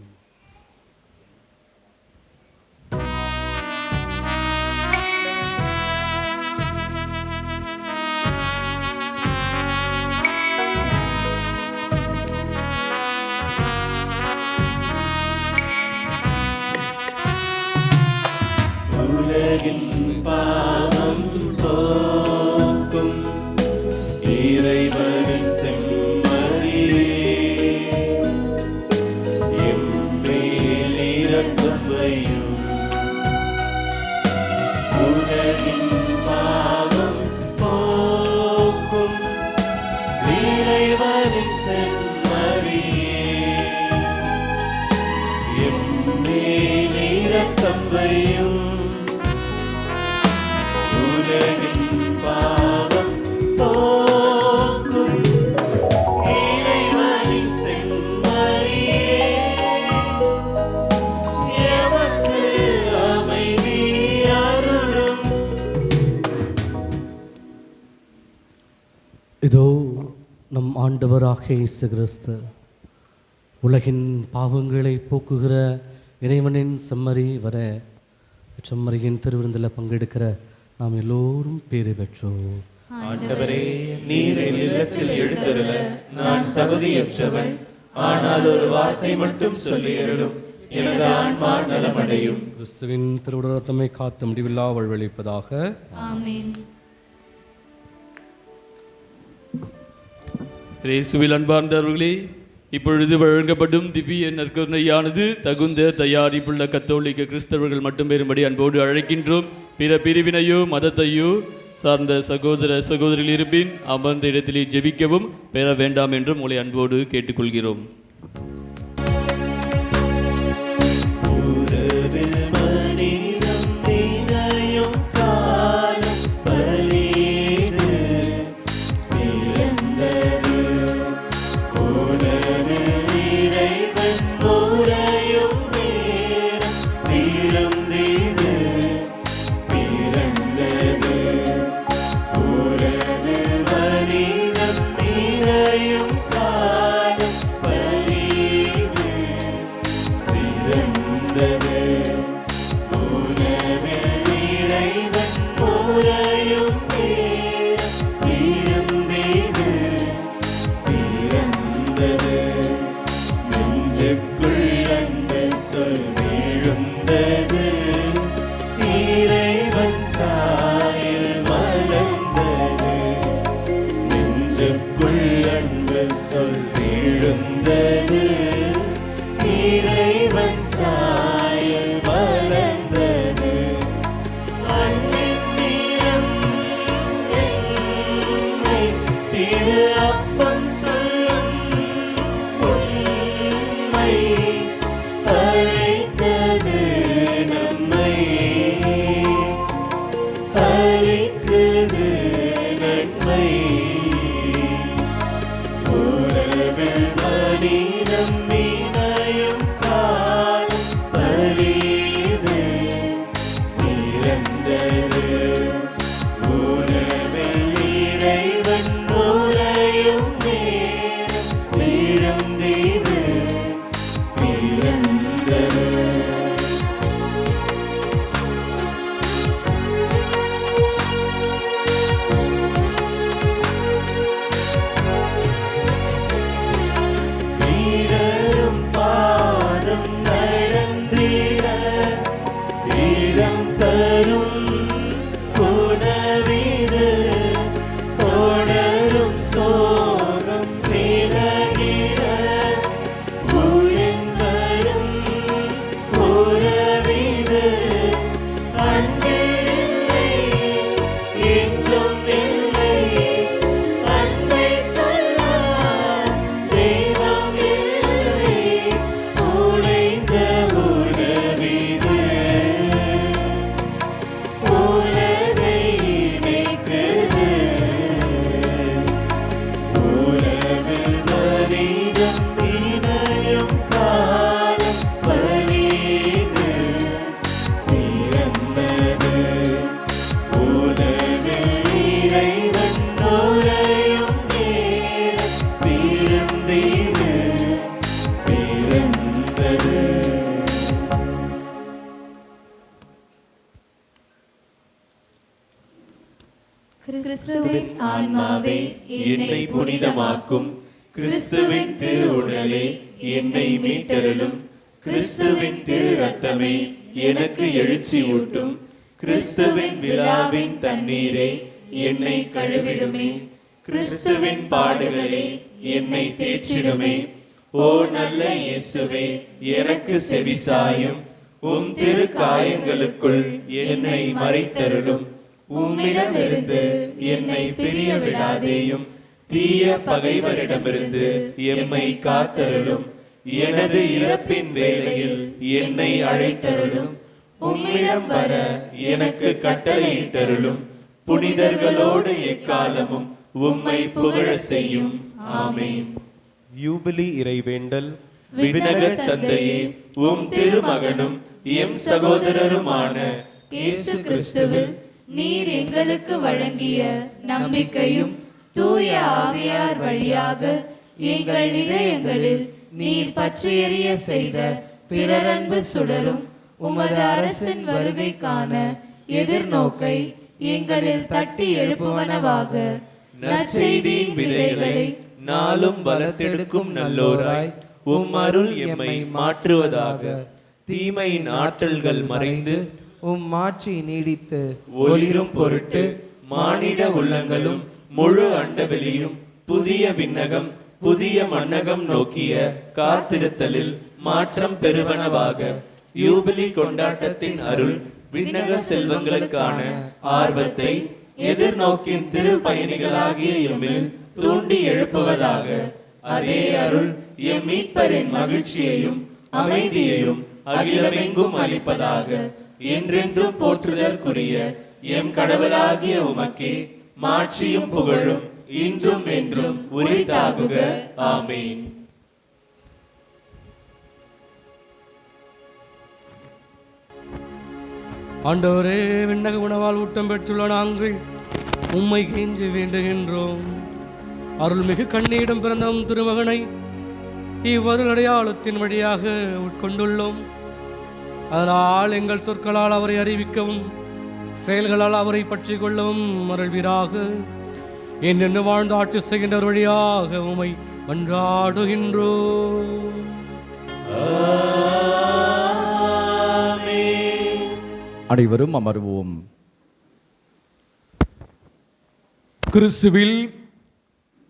உலகின் பாவம் போக்கும் இறைவனின் செம்மறியே, எம்மேல் இரக்கம் வையும். உலகின் பாவம் போக்கும் இறைவனின் செம்மறியே, எம்மேல் இரக்கம் வையும். உலகின் பாவம் போக்கும் இறைவனின் செம்மறியே, எமக்கு அமைதி அருளும். இதோ நம் ஆண்டவராகிய இயேசு கிறிஸ்து உலகின் பாவங்களை போக்குகிற இறைவனின் செம்மறி வர செம்மறியின் திருவிருந்தில் பங்கெடுக்கிற நாம் எல்லோரும் பேறு பெற்றோம். ஆண்டவரே, நீர் என் இல்லத்தில் எழுந்தருள நான் தகுதியற்றவன். ஆனால் ஒரு வார்த்தை மட்டும் சொல்லி அருளும், எனது ஆன்மா நலமடையும். கிறிஸ்துவின் திருவுடரத்தமை காத்த முடிவில்லா வாழ்வளிப்பதாக. ஆமென். இயேசுவில் அன்பார்ந்தவர்களே, இப்பொழுது வழங்கப்படும் திவ்ய நற்கருணையானது தகுந்த தயாரிப்புள்ள கத்தோலிக்க கிறிஸ்தவர்கள் மட்டும் பெறும்படி அன்போடு அழைக்கின்றோம். பிற பிரிவினையோ மதத்தையோ சார்ந்த சகோதர சகோதரிகள் இருப்பின் அமர்ந்த இடத்திலே ஜெபிக்கவும் பெற வேண்டாம் என்றும் உங்களை அன்போடு கேட்டுக்கொள்கிறோம். திரு அப்பம் சொல்லும் உண்மை கிறிஸ்துவின் ஆன்மாவே என்னை புனிதமாக்கும். கிறிஸ்துவின் திரு உடலே என்னை மீட்டருளும். கிறிஸ்துவின் திரு இரத்தமே எனக்கு எழுச்சி ஊட்டும். கிறிஸ்துவின் விழாவின் தண்ணீரே என்னை கழுவிடுமே. கிறிஸ்துவின் பாடுகளே என்னை தேற்றிடுமே. ஓ நல்ல இயேசுவே, எனக்கு செவிசாயும். உம் திரு காயங்களுக்குள் என்னை மறைத்தருளும். உம்மிடமிருந்து என்னை பிரிய விடாதேயும். தீய பகைவரிடமிருந்து எம்மை காத்தருளும். எனது இறப்பின் வேளையில் என்னை அழைத்தருளும். உம்மிடம் வர எனக்கு கட்டளையிட்டருளும். புனிதர்களோடு எக்காலமும் உம்மை புகழ செய்யும். ஆமென். யூபிலி இறைவேண்டல். விண்ணக தந்தையே, உம் திருமகனும் எம் சகோதரருமான இயேசு கிறிஸ்துவில் நீர் எங்களுக்கு வழங்கிய நம்பிக்கையும் தூய ஆவியார் வழியாக எங்கள் இதயங்களில் நீர் பற்றி எரிய செய்த பிறரன்பு சுடரும் உமது அரசின் வருகைக்கான எதிர்நோக்கை எங்களில் தட்டி எழுப்புவனவாக நற்செய்தியின் விதைகளை நாளும் வளர்த்தெடுக்கும் நல்லோராய் உம் அருள் எம்மை மாற்றுவதாக. தீமையின் ஆற்றல்கள் மறைந்து உம் ஆட்சி நீடித்து ஒளிரும் பொருட்டு மானிட உள்ளங்களும் முழு அண்டவெளியும் புதிய விண்ணகம் புதிய மண்ணகம் நோக்கிய காத்திருத்தலில் மாற்றம் பெறுவனவாக. யூபிலி கொண்டாட்டத்தின் அருள் விண்ணக செல்வங்களுக்கான ஆர்வத்தை எதிர்நோக்கின் திரு பயணிகளாகிய எம்மில் தூண்டி எழுப்புவதாக. அதே அருள் எம் மீட்பரின் மகிழ்ச்சியையும் அமைதியையும் அகிலமெங்கும் அளிப்பதாக. என்றென்றும் போற்றுதற்குரிய எம் கடவுளாகிய உமக்கே மாட்சியும் புகழும் இன்றும் என்றும் உரித்தாகுக. ஆமென். ஆண்டவரே, விண்ணக உணவால் ஊட்டம் பெற்றுள்ள நாங்கள் உம்மை கெஞ்சி வேண்டுகின்றோம். அருள்மிகு கண்ணியிடம் பிறந்த உம் திருமகனை இவ்வருள் அடையாளத்தின் வழியாக உட்கொண்டுள்ளோம். அதனால் எங்கள் சொற்களால் அவரை அறிவிக்கவும் செயல்களால் அவரை பற்றி கொள்ளவும் அருள்வீராக. என்னென்ன வாழ்ந்து ஆட்சி செய்கின்றவர் வழியாக உம்மை மன்றாடுகின்றோம். அனைவரும் அமர்வோம். கிறிஸ்துவில்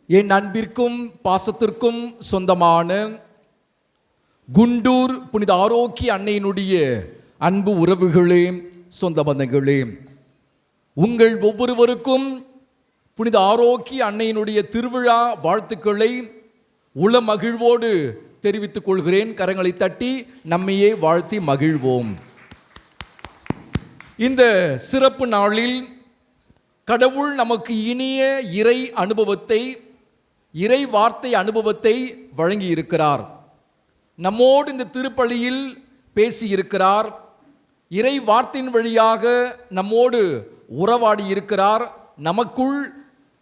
என் அன்பிற்கும் பாசத்திற்கும் சொந்தமான குண்டூர் புனித ஆரோக்கிய அன்னையினுடைய அன்பு உறவுகளே, சொந்த பந்தங்களே, உங்கள் ஒவ்வொருவருக்கும் புனித ஆரோக்கிய அன்னையினுடைய திருவிழா வாழ்த்துக்களை உள மகிழ்வோடு தெரிவித்துக் கொள்கிறேன். கரங்களை தட்டி நம்மையே வாழ்த்தி மகிழ்வோம். இந்த சிறப்பு நாளில் கடவுள் நமக்கு இனிய இறை அனுபவத்தை, இறை வார்த்தை அனுபவத்தை வழங்கி இருக்கிறார். நம்மோடு இந்த திருப்பலியில் பேசி இருக்கிறார். இறை வார்த்தையின் வழியாக நம்மோடு உறவாடி இருக்கிறார். நமக்குள்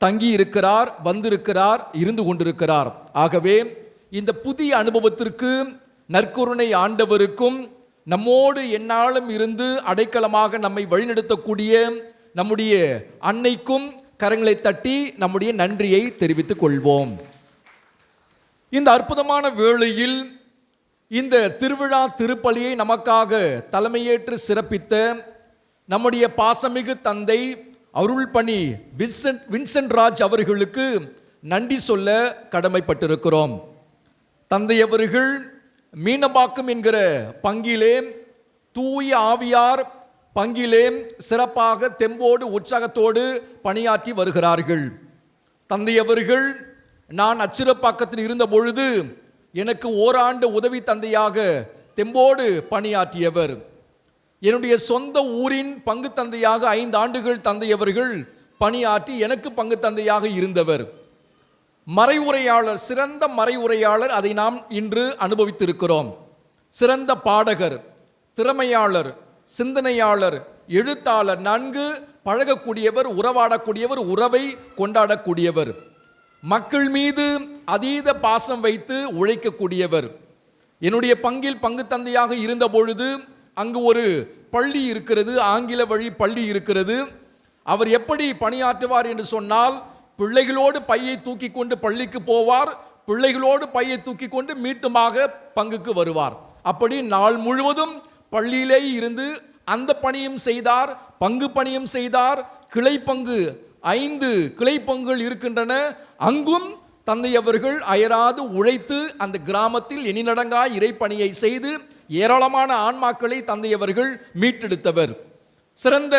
தங்கி இருக்கிறார், வந்திருக்கிறார், இருந்து கொண்டிருக்கிறார். ஆகவே இந்த புதிய அனுபவத்திற்கு நற்கருணை ஆண்டவருக்கும் நம்மோடு எந்நாளும் இருந்து அடைக்கலமாக நம்மை வழிநடத்தக்கூடிய நம்முடைய அன்னைக்கும் கரங்களை தட்டி நம்முடைய நன்றியை தெரிவித்துக் கொள்வோம். இந்த அற்புதமான வேளையில் இந்த திருவிழா திருப்பலியை நமக்காக தலைமையேற்று சிறப்பித்த நம்முடைய பாசமிகு தந்தை அருள்பணி வின்சென்ட் ராஜ் அவர்களுக்கு நன்றி சொல்ல கடமைப்பட்டிருக்கிறோம். தந்தை அவர்கள் மீனம்பாக்கம் என்கிற பங்கிலே தூய ஆவியார் பங்கிலே சிறப்பாக தெம்போடு உற்சாகத்தோடு பணியாற்றி வருகிறார்கள். தந்தை அவர்கள் நான் அச்சிறப்பாக்கத்தில் இருந்த பொழுது எனக்கு ஓராண்டு உதவி தந்தையாக தெம்போடு பணியாற்றியவர். என்னுடைய சொந்த ஊரின் பங்கு தந்தையாக 5 ஆண்டுகள் தந்தை அவர்கள் பணியாற்றி எனக்கு பங்கு தந்தையாக இருந்தவர். மறைவுரையாளர், சிறந்த மறைவுரையாளர், அதை நாம் இன்று அனுபவித்திருக்கிறோம். சிறந்த பாடகர், திறமையாளர், சிந்தனையாளர், எழுத்தாளர், நன்கு பழகக்கூடியவர், உறவாடக்கூடியவர், உறவை கொண்டாடக்கூடியவர், மக்கள் மீது அதீத பாசம் வைத்து உழைக்கக்கூடியவர். என்னுடைய பங்கில் பங்கு தந்தையாக இருந்த பொழுது அங்கு ஒரு பள்ளி இருக்கிறது, ஆங்கில வழி பள்ளி இருக்கிறது. அவர் எப்படி பணியாற்றுவார் என்று சொன்னால், பிள்ளைகளோடு பையை தூக்கி கொண்டு பள்ளிக்கு போவார், பிள்ளைகளோடு பையை தூக்கி கொண்டு மீட்டுமாக பங்குக்கு வருவார். அப்படி நாள் முழுவதும் பள்ளியிலே இருந்து அந்த பணியும் செய்தார், பங்கு பணியும் செய்தார். கிளை பங்கு 5 கிளை பங்குகள் இருக்கின்றன. அங்கும் தந்தை அவர்கள் அயராது உழைத்து அந்த கிராமத்தில் எண்ணிலடங்கா இறைப்பணியை செய்து ஏராளமான ஆன்மாக்களை தந்தை அவர்கள் மீட்டெடுத்தவர். சிறந்த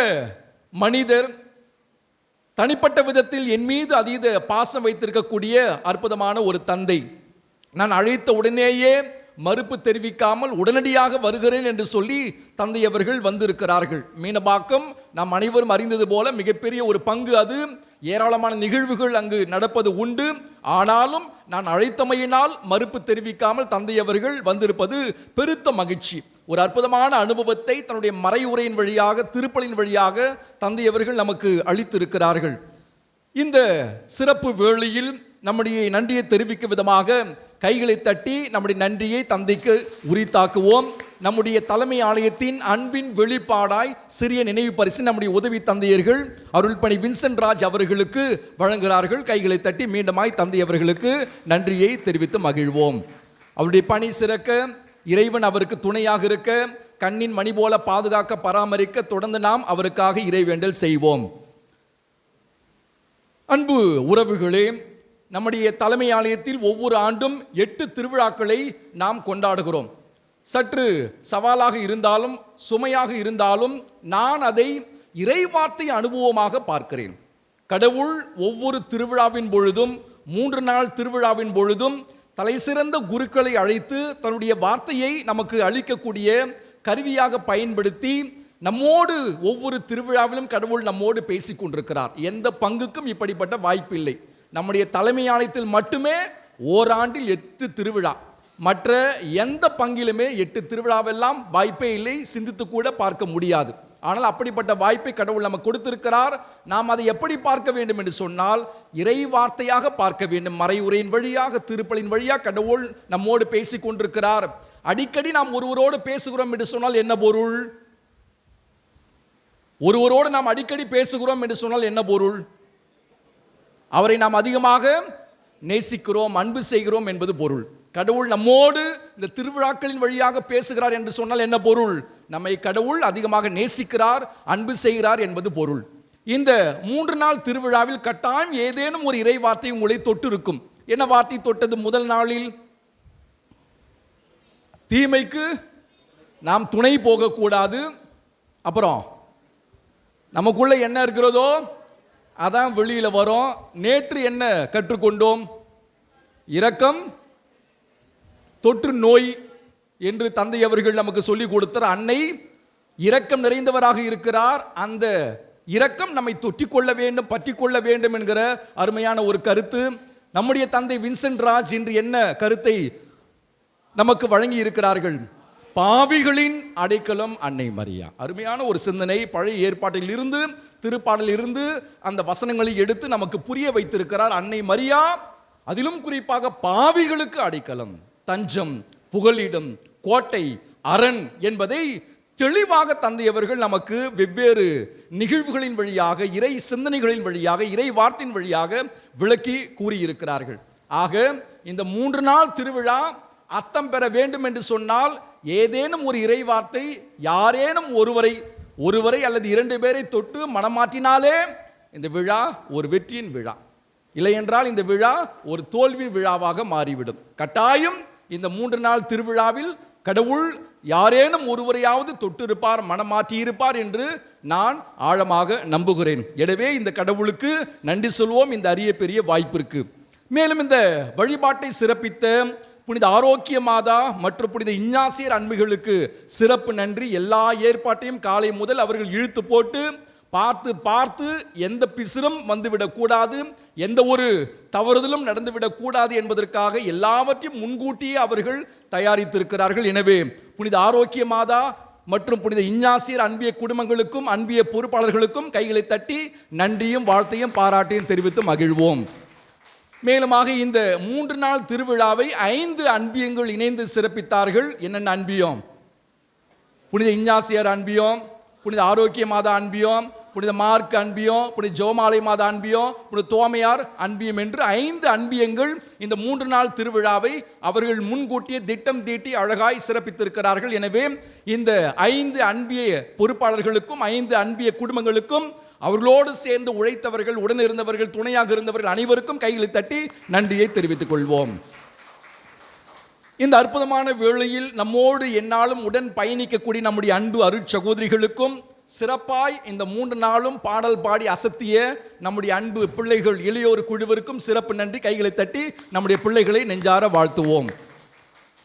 மனிதர். தனிப்பட்ட விதத்தில் என் மீது அதீத பாசம் வைத்திருக்கக்கூடிய அற்புதமான ஒரு தந்தை. நான் அழைத்த உடனேயே மறுப்பு தெரிவிக்காமல் உடனடியாக வருகிறேன் என்று சொல்லி தந்தை அவர்கள் வந்திருக்கிறார்கள். மீனபாக்கம் நாம் அனைவரும் அறிந்தது போல மிகப்பெரிய ஒரு பங்கு அது. ஏராளமான நிகழ்வுகள் அங்கு நடப்பது உண்டு. ஆனாலும் நான் அழைத்தமையினால் மறுப்பு தெரிவிக்காமல் தந்தை அவர்கள் வந்திருப்பது பெருத்த மகிழ்ச்சி. ஒரு அற்புதமான அனுபவத்தை தன்னுடைய மறையுரையின் வழியாக, திருப்பலின் வழியாக தந்தை அவர்கள் நமக்கு அளித்திருக்கிறார்கள். இந்த சிறப்பு வேளையில் நம்முடைய நன்றியை தெரிவிக்கும் விதமாக கைகளை தட்டி நம்முடைய நன்றியை தந்தைக்கு உரித்தாக்குவோம். நம்முடைய தலைமை ஆலயத்தின் அன்பின் வெளிப்பாடாய் சிறிய நினைவு பரிசு நம்முடைய உதவி தந்தையர்கள் அருள்பணி வின்சென்ட் ராஜ் அவர்களுக்கு வழங்குகிறார்கள். கைகளை தட்டி மீண்டுமாய் தந்தை அவர்களுக்கு நன்றியை தெரிவித்து மகிழ்வோம். அவருடைய பணி சிறக்க, இறைவன் அவருக்கு துணையாக இருக்க, கண்ணின் மணி போல பாதுகாக்க, பராமரிக்க தொடர்ந்து நாம் அவருக்காக இறைவேண்டல் செய்வோம். அன்பு உறவுகளே, நம்முடைய தலைமை ஆலயத்தில் ஒவ்வொரு ஆண்டும் 8 திருவிழாக்களை நாம் கொண்டாடுகிறோம். சற்று சவாலாக இருந்தாலும் சுமையாக இருந்தாலும் நான் அதை இறைவார்த்தை அனுபவமாக பார்க்கிறேன். கடவுள் ஒவ்வொரு திருவிழாவின் பொழுதும், 3 நாள் திருவிழாவின் பொழுதும் தலைசிறந்த குருக்களை அழைத்து தன்னுடைய வார்த்தையை நமக்கு அளிக்கக்கூடிய கருவியாக பயன்படுத்தி நம்மோடு ஒவ்வொரு திருவிழாவிலும் கடவுள் நம்மோடு பேசிக் கொண்டிருக்கிறார். எந்த பங்குக்கும் இப்படிப்பட்ட வாய்ப்பு இல்லை. நம்முடைய தலைமை ஆலயத்தில் மட்டுமே ஓராண்டில் 8 திருவிழா. மற்ற எந்த பங்கிலுமே 8 திருவிழாவெல்லாம் வாய்ப்பே இல்லை, சிந்தித்து கூட பார்க்க முடியாது. ஆனால் அப்படிப்பட்ட வாய்ப்பை கடவுள் நமக்கு கொடுத்திருக்கிறார். நாம் அதை எப்படி பார்க்க வேண்டும் என்று சொன்னால், இறை வார்த்தையாக பார்க்க வேண்டும். மறையுரையின் வழியாக, திருப்பலின் வழியாக கடவுள் நம்மோடு பேசிக் கொண்டிருக்கிறார். அடிக்கடி நாம் ஒருவரோடு பேசுகிறோம் என்று சொன்னால் என்ன பொருள்? ஒருவரோடு நாம் அடிக்கடி பேசுகிறோம் என்று சொன்னால் என்ன பொருள்? அவரை நாம் அதிகமாக நேசிக்கிறோம், அன்பு செய்கிறோம் என்பது பொருள். கடவுள் நம்மோடு இந்த திருவிழாக்களின் வழியாக பேசுகிறார் என்று சொன்னால் என்ன பொருள்? நம்மை கடவுள் அதிகமாக நேசிக்கிறார், அன்பு செய்கிறார் என்பது பொருள். இந்த 3 நாள் திருவிழாவில் கட்டாயம் ஏதேனும் ஒரு இறை வார்த்தை உங்களை தொட்டு இருக்கும். என்ன வார்த்தை தொட்டது? முதல் நாளில் தீமைக்கு நாம் துணை போகக்கூடாது. அப்புறம் நமக்குள்ள என்ன இருக்கிறதோ அதான் வெளியில வரும். நேற்று என்ன கற்றுக்கொண்டோம்? இரக்கம் தொற்று நோய் என்று தந்தை அவர்கள் நமக்கு சொல்லிக் கொடுத்தார். அன்னை இரக்கம் நிறைந்தவராக இருக்கிறார். அந்த இரக்கம் நம்மை தொட்டிக்கொள்ள வேண்டும், பற்றி கொள்ள வேண்டும் என்கிற அருமையான ஒரு கருத்து. நம்முடைய தந்தை வின்சென்ட் ராஜ் இன்று என்ன கருத்தை நமக்கு வழங்கி இருக்கிறார்கள்? பாவிகளின் அடைக்கலம் அன்னை மரியா. அருமையான ஒரு சிந்தனை. பழைய ஏற்பாட்டில் இருந்து, திருப்பாடலில் இருந்து அந்த வசனங்களை எடுத்து நமக்கு புரிய வைத்திருக்கிறார். அன்னை மரியா அதிலும் குறிப்பாக பாவிகளுக்கு அடைக்கலம், தஞ்சம், புகலிடம், கோட்டை, அரண் என்பதை தெளிவாக தந்தையவர்கள் நமக்கு வெவ்வேறு நிகழ்வுகளின் வழியாக, இறை சிந்தனைகளின் வழியாக, இறை வார்த்தையின் வழியாக விளக்கி கூறியிருக்கிறார்கள். ஆக இந்த 3 நாள் திருவிழா அர்த்தம் பெற வேண்டும் என்று சொன்னால் ஏதேனும் ஒரு இறை வார்த்தை யாரேனும் ஒருவரை அல்லது 2 பேரை தொட்டு மனமாற்றினாலே இந்த விழா ஒரு வெற்றியின் விழா. இல்லை என்றால் இந்த விழா ஒரு தோல்வி விழாவாக மாறிவிடும். கட்டாயம் இந்த 3 நாள் திருவிழாவில் கடவுள் யாரேனும் ஒருவரையாவது தொட்டிருப்பார், மனமாற்றி இருப்பார் என்று நான் ஆழமாக நம்புகிறேன். எனவே இந்த கடவுளுக்கு நன்றி சொல்வோம் இந்த அரிய பெரிய வாய்ப்பிற்கு. மேலும் இந்த வழிபாட்டை சிறப்பித்த புனித ஆரோக்கிய மாதா மற்றும் புனித இஞ்ஞாசியார் அன்பிகளுக்கு சிறப்பு நன்றி. எல்லா ஏற்பாட்டையும் காலை முதல் அவர்கள் இழுத்து போட்டு பார்த்து எந்த பிசிறும் வந்துவிடக்கூடாது, எந்த ஒரு தவறுதலும் நடந்துவிடக்கூடாது என்பதற்காக எல்லாவற்றையும் முன்கூட்டியே அவர்கள் தயாரித்திருக்கிறார்கள். எனவே புனித ஆரோக்கிய மாதா மற்றும் புனித இஞ்ஞாசியார் அன்பிய குடும்பங்களுக்கும் அன்பிய பொறுப்பாளர்களுக்கும் கைகளை தட்டி நன்றியும் வாழ்த்தையும் பாராட்டையும் தெரிவித்து மகிழ்வோம். மேலுமாக இந்த 3 நாள் திருவிழாவை 5 அன்பியங்கள் இணைந்து சிறப்பித்தார்கள். என்னென்ன அன்பியம்? புனித இஞ்ஞாசியார் அன்பியம், புனித ஆரோக்கிய மாதா அன்பியம், புனித மார்க் அன்பியம், புனித ஜோமாலை மாத அன்பியம், புனித தோமையார் அன்பியம் என்று 5 அன்பியங்கள் இந்த 3 நாள் திருவிழாவை அவர்கள் முன்கூட்டியே திட்டம் தீட்டி அழகாய் சிறப்பித்திருக்கிறார்கள். எனவே இந்த 5 அன்பிய பொறுப்பாளர்களுக்கும் 5 அன்பிய குடும்பங்களுக்கும் அவர்களோடு சேர்ந்து உழைத்தவர்கள், உடன் இருந்தவர்கள், துணையாக இருந்தவர்கள் அனைவருக்கும் கைகளை தட்டி நன்றியை தெரிவித்துக் கொள்வோம். இந்த அற்புதமான வேளையில் நம்மோடு எந்நாளும் உடன் பயணிக்கக்கூடிய நம்முடைய அன்பு அருட்சகோதரிகளுக்கும், சிறப்பாய் இந்த 3 நாளும் பாடல் பாடி அசத்திய நம்முடைய அன்பு பிள்ளைகள் இளையோர் குழுவிற்கும் சிறப்பு நன்றி. கைகளை தட்டி நம்முடைய பிள்ளைகளை நெஞ்சார வாழ்த்துவோம்.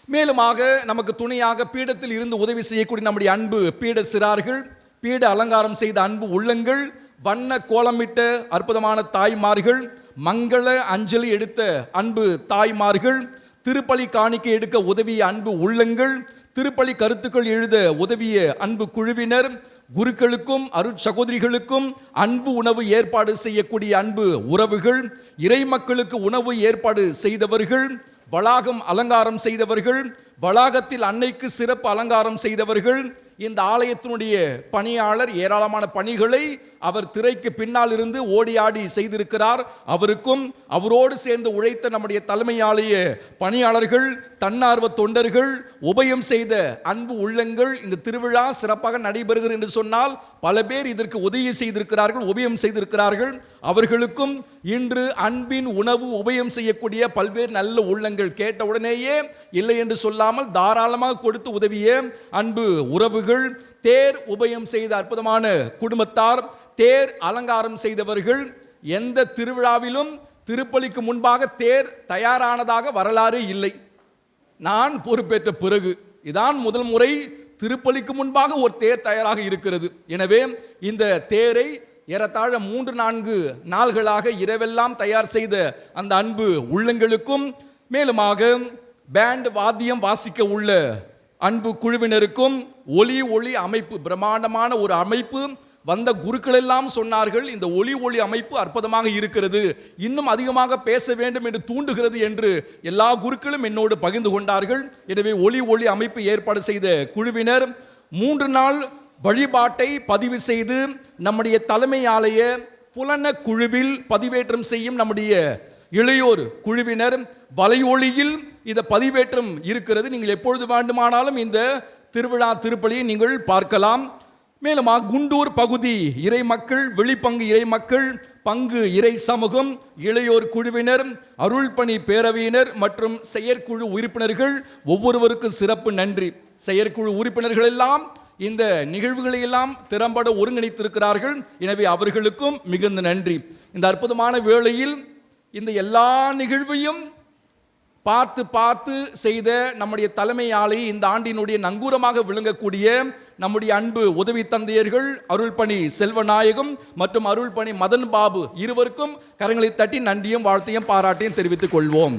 மேலுமாக நமக்கு துணையாக பீடத்தில் இருந்து உதவி செய்யக்கூடிய நம்முடைய அன்பு பீட சிறார்கள், பீட அலங்காரம் செய்த அன்பு உள்ளங்கள், வண்ண கோலமிட்ட அற்புதமான தாய்மார்கள், மங்கள அஞ்சலி எடுத்த அன்பு தாய்மார்கள், திருப்பலி காணிக்கை எடுக்க உதவிய அன்பு உள்ளங்கள், திருப்பலி கருத்துக்கள் எழுத உதவிய அன்பு குழுவினர், குருக்களுக்கும் அருட்சகோதரிகளுக்கும் அன்பு உணவு ஏற்பாடு செய்யக்கூடிய அன்பு உறவுகள், இறை மக்களுக்கு உணவு ஏற்பாடு செய்தவர்கள், வளாகம் அலங்காரம் செய்தவர்கள், வளாகத்தில் அன்னைக்கு சிறப்பு அலங்காரம் செய்தவர்கள், இந்த ஆலயத்தினுடைய பணியாளர் ஏராளமான பணிகளை அவர் திரைக்கு பின்னால் இருந்து ஓடி ஆடி செய்திருக்கிறார். அவருக்கும் அவரோடு சேர்ந்து உழைத்த நம்முடைய தலைமை ஆலய பணியாளர்கள், தன்னார்வ தொண்டர்கள், உபயம் செய்த அன்பு உள்ளங்கள், இந்த திருவிழா சிறப்பாக நடைபெறுகிறது என்று சொன்னால் பல பேர் இதற்கு உதவி செய்திருக்கிறார்கள், உபயம் செய்திருக்கிறார்கள். அவர்களுக்கும் இன்று அன்பின் உணவு உபயம் செய்யக்கூடிய பல்வேறு நல்ல உள்ளங்கள் கேட்டவுடனேயே இல்லை என்று சொல்லாமல் தாராளமாக கொடுத்து உதவிய அன்பு உறவுகள், தேர் உபயம் செய்த அற்புதமான குடும்பத்தார், தேர் அலங்காரம் செய்தவர்கள். எந்த திருவிழாவிலும் திருப்பலிக்கு முன்பாக தேர் தயாரானதாக வரலாறு இல்லை. நான் பொறுப்பேற்ற பிறகு இதான் முதல் முறை திருப்பலிக்கு முன்பாக ஒரு தேர் தயாராக இருக்கிறது. எனவே இந்த தேரை ஏறத்தாழ 3-4 நாள்களாக இரவெல்லாம் தயார் செய்த அந்த அன்பு உள்ளங்களுக்கும், மேலுமாக பேண்ட் வாத்தியம் வாசிக்க உள்ள அன்பு குழுவினருக்கும், ஒளி அமைப்பு பிரம்மாண்டமான ஒரு அமைப்பு, வந்த குருக்கள் எல்லாம் சொன்னார்கள் இந்த ஒளி அமைப்பு அற்புதமாக இருக்கிறது, இன்னும் அதிகமாக பேச வேண்டும் என்று தூண்டுகிறது என்று எல்லா குருக்களும் என்னோடு பகிர்ந்து கொண்டார்கள். எனவே ஒளி அமைப்பு ஏற்பாடு செய்த குழுவினர் 3 நாள் வழிபாட்டை பதிவு செய்து நம்முடைய தலைமை ஆலய புலன குழுவில் பதிவேற்றம் செய்யும் நம்முடைய இளையோர் குழுவினர் வலையொலியில் இந்த பதிவேற்றம் இருக்கிறது. நீங்கள் எப்பொழுது வேண்டுமானாலும் இந்த திருவிழா திருப்பலியை நீங்கள் பார்க்கலாம். மேலும் குண்டூர் பகுதி இறை மக்கள், வெளிப்பங்கு இறை மக்கள், பங்கு இறை சமூகம், இளையோர் குழுவினர், அருள்பணி பேரவையினர் மற்றும் செயற்குழு உறுப்பினர்கள் ஒவ்வொருவருக்கும் சிறப்பு நன்றி. செயற்குழு உறுப்பினர்கள் எல்லாம் இந்த நிகழ்வுகளை எல்லாம் திறம்பட ஒருங்கிணைத்திருக்கிறார்கள். எனவே அவர்களுக்கும் மிகுந்த நன்றி. இந்த அற்புதமான வேளையில் இந்த எல்லா நிகழ்வையும் பார்த்து செய்த நம்முடைய தலைமை ஆலை இந்த ஆண்டினுடைய நங்கூரமாக விளங்கக்கூடிய நம்முடைய அன்பு உதவி தந்தையர்கள் அருள்பணி செல்வநாயகம் மற்றும் அருள்பணி மதன் பாபு இருவருக்கும் கரங்களை தட்டி நன்றியும் வாழ்த்தையும் பாராட்டையும் தெரிவித்துக் கொள்வோம்.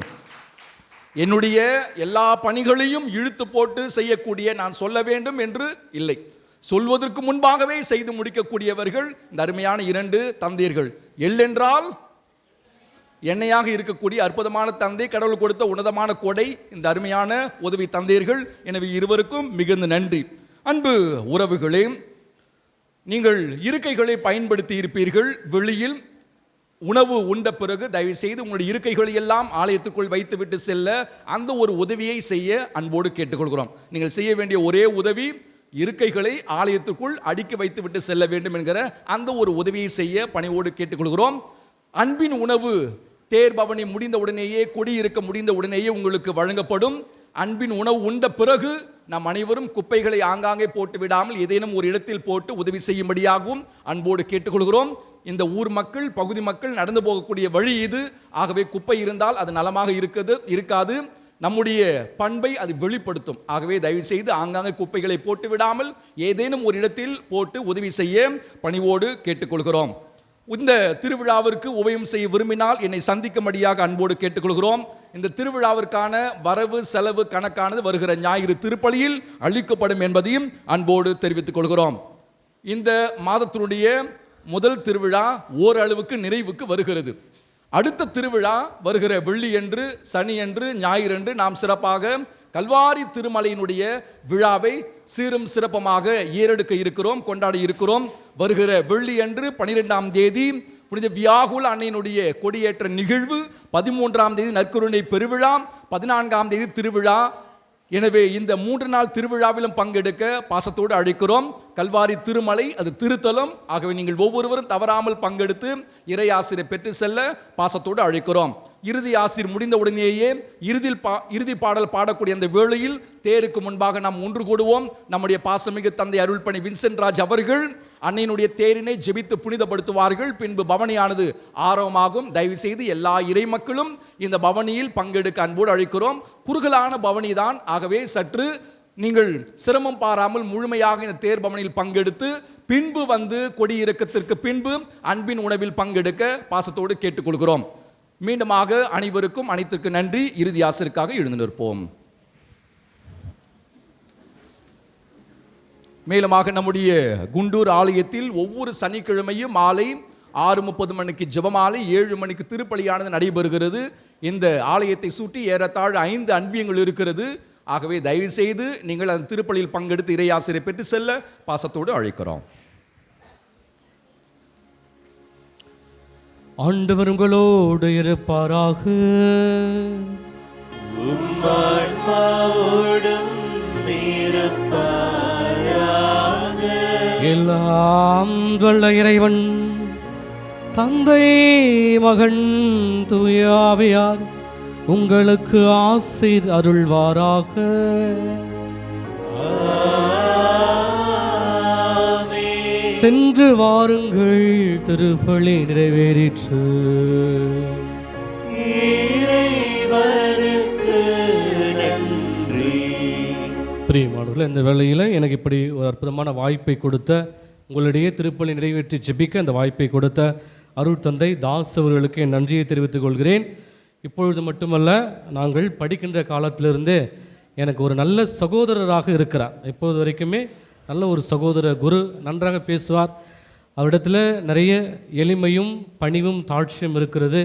என்னுடைய எல்லா பணிகளையும் இழுத்து போட்டு செய்யக்கூடிய நான் சொல்ல வேண்டும் என்று இல்லை, சொல்வதற்கு முன்பாகவே செய்து முடிக்கக்கூடியவர்கள் இந்த அருமையான 2 தந்தையர்கள். எள்ளென்றால் எண்ணெயாக இருக்கக்கூடிய அற்புதமான தந்தை, கடவுள் கொடுத்த உன்னதமான கொடை இந்த அருமையான உதவி தந்தையர்கள். எனவே இருவருக்கும் மிகுந்த நன்றி. அன்பு உறவுகளே, நீங்கள் இருக்கைகளை பயன்படுத்தி இருப்பீர்கள். வெளியில் உணவு உண்ட பிறகு தயவு செய்து உங்களுடைய இருக்கைகளை எல்லாம் ஆலயத்துக்குள் வைத்துவிட்டு செல்ல அந்த ஒரு உதவியை செய்ய அன்போடு கேட்டுக்கொள்கிறோம். நீங்கள் செய்ய வேண்டிய ஒரே உதவி இருக்கைகளை ஆலயத்துக்குள் அடுக்கி வைத்துவிட்டு செல்ல வேண்டும் என்கிற அந்த ஒரு உதவியை செய்ய பணிவோடு கேட்டுக்கொள்கிறோம். அன்பின் உணவு தேர் பவனி முடிந்த உடனேயே, கொடியிருக்க முடிந்த உடனேயே உங்களுக்கு வழங்கப்படும். அன்பின் உணவு உண்ட பிறகு நாம் அனைவரும் குப்பைகளை ஆங்காங்கே போட்டு விடாமல் ஏதேனும் ஒரு இடத்தில் போட்டு உதவி செய்யும்படியாகவும் அன்போடு கேட்டுக்கொள்கிறோம். இந்த ஊர் மக்கள், பகுதி மக்கள் நடந்து போகக்கூடிய வழி இது. ஆகவே குப்பை இருந்தால் அது நலமாக இருக்காது, நம்முடைய பண்பை அது வெளிப்படுத்தும். ஆகவே தயவு செய்து ஆங்காங்கே குப்பைகளை போட்டு விடாமல் ஏதேனும் ஒரு இடத்தில் போட்டு உதவி செய்ய பணிவோடு கேட்டுக்கொள்கிறோம். இந்த திருவிழாவிற்கு உபயம் செய்ய விரும்பினால் என்னை சந்திக்கும்படியாக அன்போடு கேட்டுக்கொள்கிறோம். இந்த திருவிழாவிற்கான வரவு செலவு கணக்கானது வருகிற ஞாயிறு திருப்பலியில் அளிக்கப்படும் என்பதையும் அன்போடு தெரிவித்துக் கொள்கிறோம். இந்த மாதத்தினுடைய முதல் திருவிழா ஓரளவுக்கு நிறைவுக்கு வருகிறது. அடுத்த திருவிழா வருகிற வெள்ளி என்று, சனி என்று, ஞாயிறு என்று நாம் சிறப்பாக கல்வாரி திருமலையினுடைய விழாவை சீரும் சிறப்பமாக ஏறெடுக்க இருக்கிறோம், கொண்டாடி இருக்கிறோம். வருகிற வெள்ளி அன்று 12ஆம் தேதி புனித வியாகுல அன்னையினுடைய கொடியேற்ற நிகழ்வு, 13ஆம் தேதி நற்கருணை பெருவிழா, 14ஆம் தேதி திருவிழா. எனவே இந்த 3 நாள் திருவிழாவிலும் பங்கெடுக்க பாசத்தோடு அழைக்கிறோம். கல்வாரி திருமலை அது திருத்தலம். ஆகவே நீங்கள் ஒவ்வொருவரும் தவறாமல் பங்கெடுத்து இறை ஆசிரை பெற்று செல்ல பாசத்தோடு அழைக்கிறோம். இறுதி ஆசிர் முடிந்தவுடனேயே இறுதி பாடல் பாடக்கூடிய அந்த வேளையில் தேருக்கு முன்பாக நாம் ஒன்று கூடுவோம். நம்முடைய பாசமிகு தந்தை அருள்பணி வின்சென்ட் ராஜ் அவர்கள் அன்னையினுடைய தேரினை ஜெபித்து புனிதப்படுத்துவார்கள். பின்பு பவனியானது ஆரம்பமாகும். தயவு செய்து எல்லா இறை மக்களும் இந்த பவனியில் பங்கெடுக்க அன்போடு அழைக்கிறோம். குறுகலான பவனி தான். ஆகவே சற்று நீங்கள் சிரமம் பாராமல் முழுமையாக இந்த தேர் பவனியில் பங்கெடுத்து பின்பு வந்து கொடியிறக்கத்திற்கு பின்பு அன்பின் உணவில் பங்கெடுக்க பாசத்தோடு கேட்டுக்கொள்கிறோம். மீண்டுமாக அனைவருக்கும் அனைத்திற்கு நன்றி. இறுதி ஆசிற்காக எழுந்து நிற்போம். மேலுமாக நம்முடைய குண்டூர் ஆலயத்தில் ஒவ்வொரு சனிக்கிழமையும் மாலை 6:30 மணிக்கு ஜெபமாலை, 7 மணிக்கு திருப்பலியானது நடைபெறுகிறது. இந்த ஆலயத்தை சுற்றி ஏறத்தாழ 5 அன்பியங்கள் இருக்கிறது. ஆகவே தயவு செய்து நீங்கள் அந்த திருப்பலியில் பங்கெடுத்து இறையாசிரை பெற்று செல்ல பாசத்தோடு அழைக்கிறோம். ஆண்டவர் உங்களோடு இருப்பாராக. எல்லாம் வல்ல இறைவன் தந்தை மகன் தூய ஆவியார் உங்களுக்கு ஆசீர் அருள்வாராக. சென்று வாருங்கள், திருப்பலி நிறைவேறிற்று. பிரியமானவர்களே, இந்த வேளையில் எனக்கு இப்படி ஒரு அற்புதமான வாய்ப்பை கொடுத்த, உங்களிடையே திருப்பலி நிறைவேற்றி ஜெபிக்க அந்த வாய்ப்பை கொடுத்த அருள் தந்தை தாஸ் அவர்களுக்கு என் நன்றியை தெரிவித்துக் கொள்கிறேன். இப்பொழுது மட்டுமல்ல, நாங்கள் படிக்கின்ற காலத்திலிருந்தே எனக்கு ஒரு நல்ல சகோதரராக இருக்கிறார். இப்போது வரைக்குமே நல்ல ஒரு சகோதர குரு, நன்றாக பேசுவார். அவரிடத்தில் நிறைய எளிமையும் பணிவும் தாழ்ச்சியும் இருக்கிறது.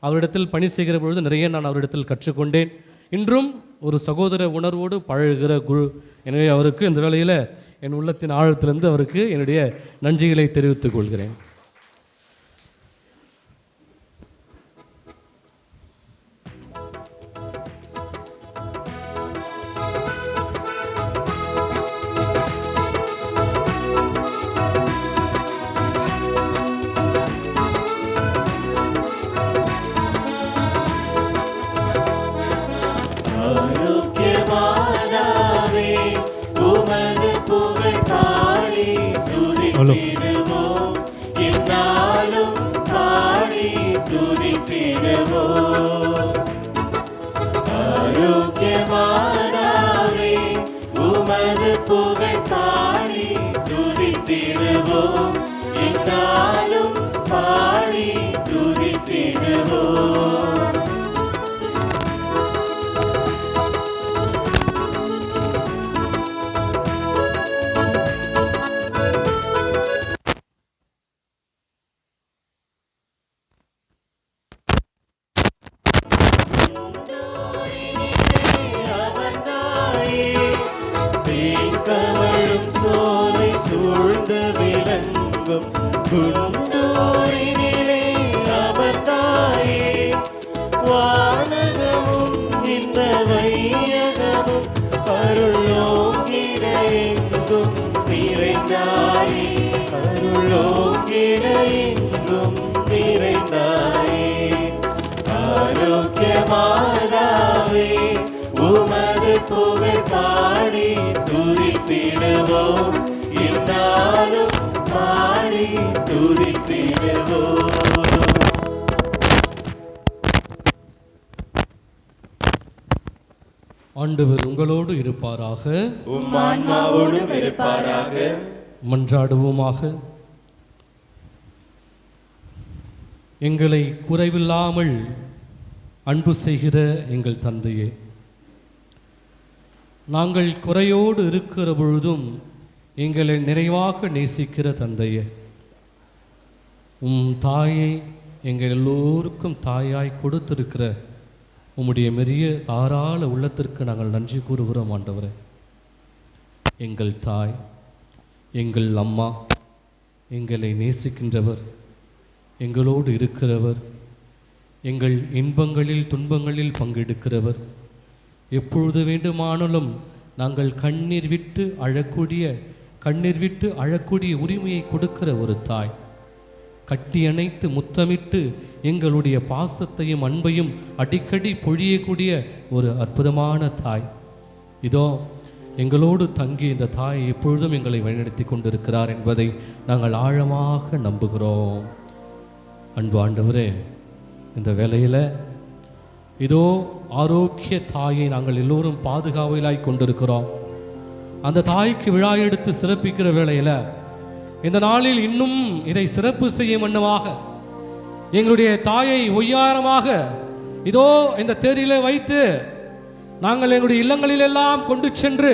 அவரிடத்தில் பணி செய்கிற பொழுது நிறைய நான் அவரிடத்தில் கற்றுக்கொண்டேன். இன்றும் ஒரு சகோதர உணர்வோடு பழகுகிற குரு. எனவே அவருக்கு இந்த வேளையில் என் உள்ளத்தின் ஆழத்திலிருந்து அவருக்கு என்னுடைய நன்றிகளை தெரிவித்துக் கொள்கிறேன். ஆண்டவர் உங்களோடு இருப்பாராக. மன்றாடுவோமாக. எங்களை குறைவில்லாமல் அன்பு செய்கிற எங்கள் தந்தையே, நாங்கள் குறையோடு இருக்கிற பொழுதும் எங்களை நிறைவாக நேசிக்கிற தந்தையே, தாயை எங்கள் எல்லோருக்கும் தாயாய் கொடுத்திருக்கிற உம்முடைய மெரிய தாராள உள்ளத்திற்கு நாங்கள் நன்றி கூறுகிறோம் ஆண்டவரே. எங்கள் தாய், எங்கள் அம்மா, எங்களை நேசிக்கின்றவர், எங்களோடு இருக்கிறவர், எங்கள் இன்பங்களில் துன்பங்களில் பங்கெடுக்கிறவர், எப்பொழுது வேண்டுமானாலும் நாங்கள் கண்ணீர் விட்டு அழக்கூடிய உரிமையை கொடுக்கிற ஒரு தாய், கட்டி அணைத்து முத்தமிட்டு எங்களுடைய பாசத்தையும் அன்பையும் அடிக்கடி பொழியக்கூடிய ஒரு அற்புதமான தாய். இதோ எங்களோடு தங்கி இந்த தாய் எப்பொழுதும் எங்களை வழிநடத்தி கொண்டிருக்கிறார் என்பதை நாங்கள் ஆழமாக நம்புகிறோம். அன்பு ஆண்டவரே, இந்த வேளையில் இதோ ஆரோக்கிய தாயை நாங்கள் எல்லோரும் பாதுகாவலாய் கொண்டிருக்கிறோம். அந்த தாய்க்கு விழா எடுத்து சிறப்பிக்கிற வேளையில் இந்த நாளில் இன்னும் இதை சிறப்பு செய்யும் வண்ணமாக எங்களுடைய தாயை ஒய்யாரமாக இதோ இந்த தேரிலே வைத்து நாங்கள் எங்களுடைய இல்லங்களிலெல்லாம் கொண்டு சென்று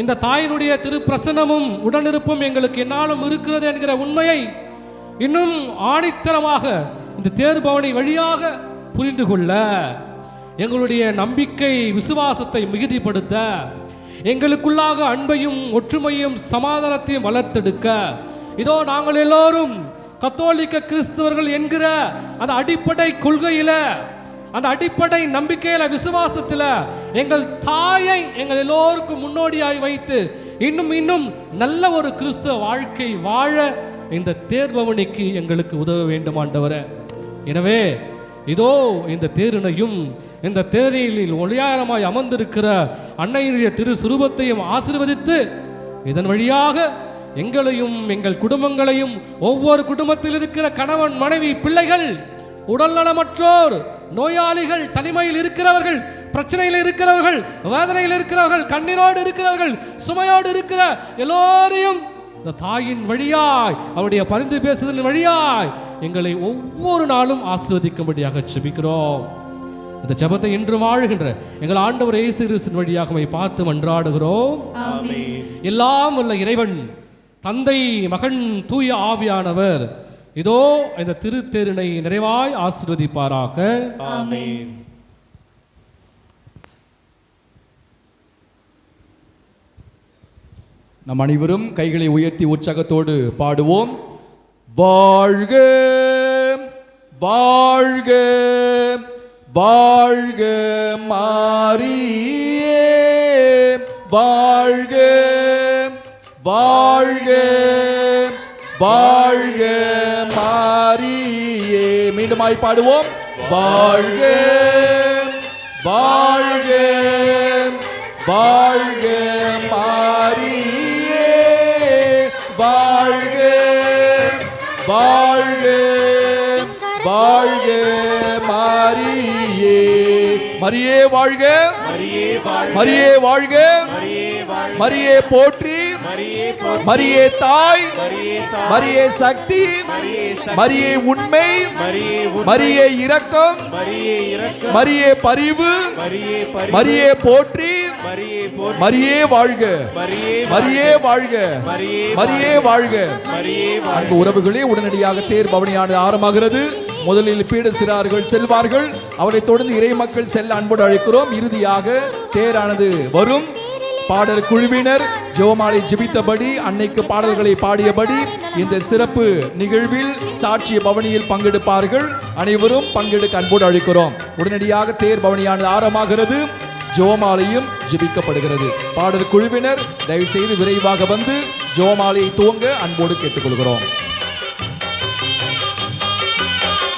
இந்த தாயினுடைய திருப்பிரசன்னமும் உடனிருப்பும் எங்களுக்கு என்னாலும் இருக்கிறது என்கிற உண்மையை இன்னும் ஆணித்தரமாக இந்த தேர் பவனி வழியாக புரிந்து கொள்ள, எங்களுடைய நம்பிக்கை விசுவாசத்தை மிகுதிப்படுத்த, எங்களுக்குள்ளாக அன்பையும் ஒற்றுமையும் சமாதானத்தையும் வளர்த்தெடுக்க, இதோ நாங்கள் எல்லோரும் கத்தோலிக்க கிறிஸ்தவர்கள் என்கிற அந்த அடிப்படை கொள்கையில, அந்த அடிப்படை நம்பிக்கையில, விசுவாசத்தில் எங்கள் தாயை எங்கள் எல்லோருக்கும் முன்னோடியாய் வைத்து இன்னும் நல்ல ஒரு கிறிஸ்தவ வாழ்க்கை வாழ இந்த தேர்பவனிக்கு எங்களுக்கு உதவ வேண்டும் ஆண்டவரே. எனவே இதோ இந்த தேரினையும் இந்த தேரில் ஒளியாரமாய் அமர்ந்திருக்கிற அன்னையுடைய திரு சுரூபத்தையும் ஆசீர்வதித்து இதன் வழியாக எங்களையும் எங்கள் குடும்பங்களையும், ஒவ்வொரு குடும்பத்தில் இருக்கிற கணவன், மனைவி, பிள்ளைகள், உடல்நலமற்றோர், நோயாளிகள், தனிமையில் இருக்கிறவர்கள், பிரச்சனையில் இருக்கிறவர்கள், வேதனையில் இருக்கிறவர்கள், கண்ணீரோடு இருக்கிறவர்கள், சுமையோடு இருக்கிற எல்லோரையும் இந்த தாயின் வழியாய், அவருடைய பரிந்து பேசுதலின் வழியாய் எங்களை ஒவ்வொரு நாளும் ஆசீர்வதிக்கும்படியாக ஜெபிக்கிறோம். இந்த ஜெபத்தை இன்று வாழ்கின்ற எங்கள் ஆண்டவர் இயேசு கிறிஸ்துவின் வழியாக பார்த்து மன்றாடுகிறோம். எல்லாம் வல்ல இறைவன், தந்தை, மகன், தூய ஆவியானவர் இதோ இந்த திருத்தேரினை நிறைவாய் ஆசீர்வதிப்பாராக. ஆமென். நம் அனைவரும் கைகளை உயர்த்தி உற்சாகத்தோடு பாடுவோம். வாழ்க வாழ்க வாழ்க மாரியே, வாழ்க வாழ்க வாழ்க மாரியே. மீண்டுமாய் பாடுவோம். வாழ்க வாழ்க வாழ்க மாரியே, வாழ்க வாழ்க வாழ்க மாரியே. மரியே வாழ்க, மரியே வாழ்க, மரியே போற்றி, மரியே தாய், மரியே சக்தி, மரியே உண்மை, மரியே இரக்கம், மரியே பரிவு, மரியே போற்றி, மரியே வாழ்க, மரியே வாழ்க, மரியே வாழ்க. அன்பு உறவுகளே, உடனடியாக தேர் பவனியானது ஆரம்பமாகிறது. முதலில் பீட சிறார்கள் செல்வார்கள், அவரை தொடர்ந்து இறை மக்கள் செல்ல அன்போடு அழைக்கிறோம். இறுதியாக தேரானது வரும். பாடல் குழுவினர் ஜெபமாலை ஜெபித்தபடி, அன்னைக்கு பாடல்களை பாடியபடி இந்த சிறப்பு நிகழ்வில் சாட்சிய பவனியில் பங்கெடுப்பார்கள். அனைவரும் பங்கெடுக்க அன்போடு அழைக்கிறோம். உடனடியாக தேர் பவனியானது ஆரம்பமாகிறது. ஜெபமாலையும் ஜெபிக்கப்படுகிறது. பாடல் குழுவினர் தயவு செய்து விரைவாக வந்து ஜெபமாலையை துவங்க அன்போடு கேட்டுக்கொள்கிறோம்.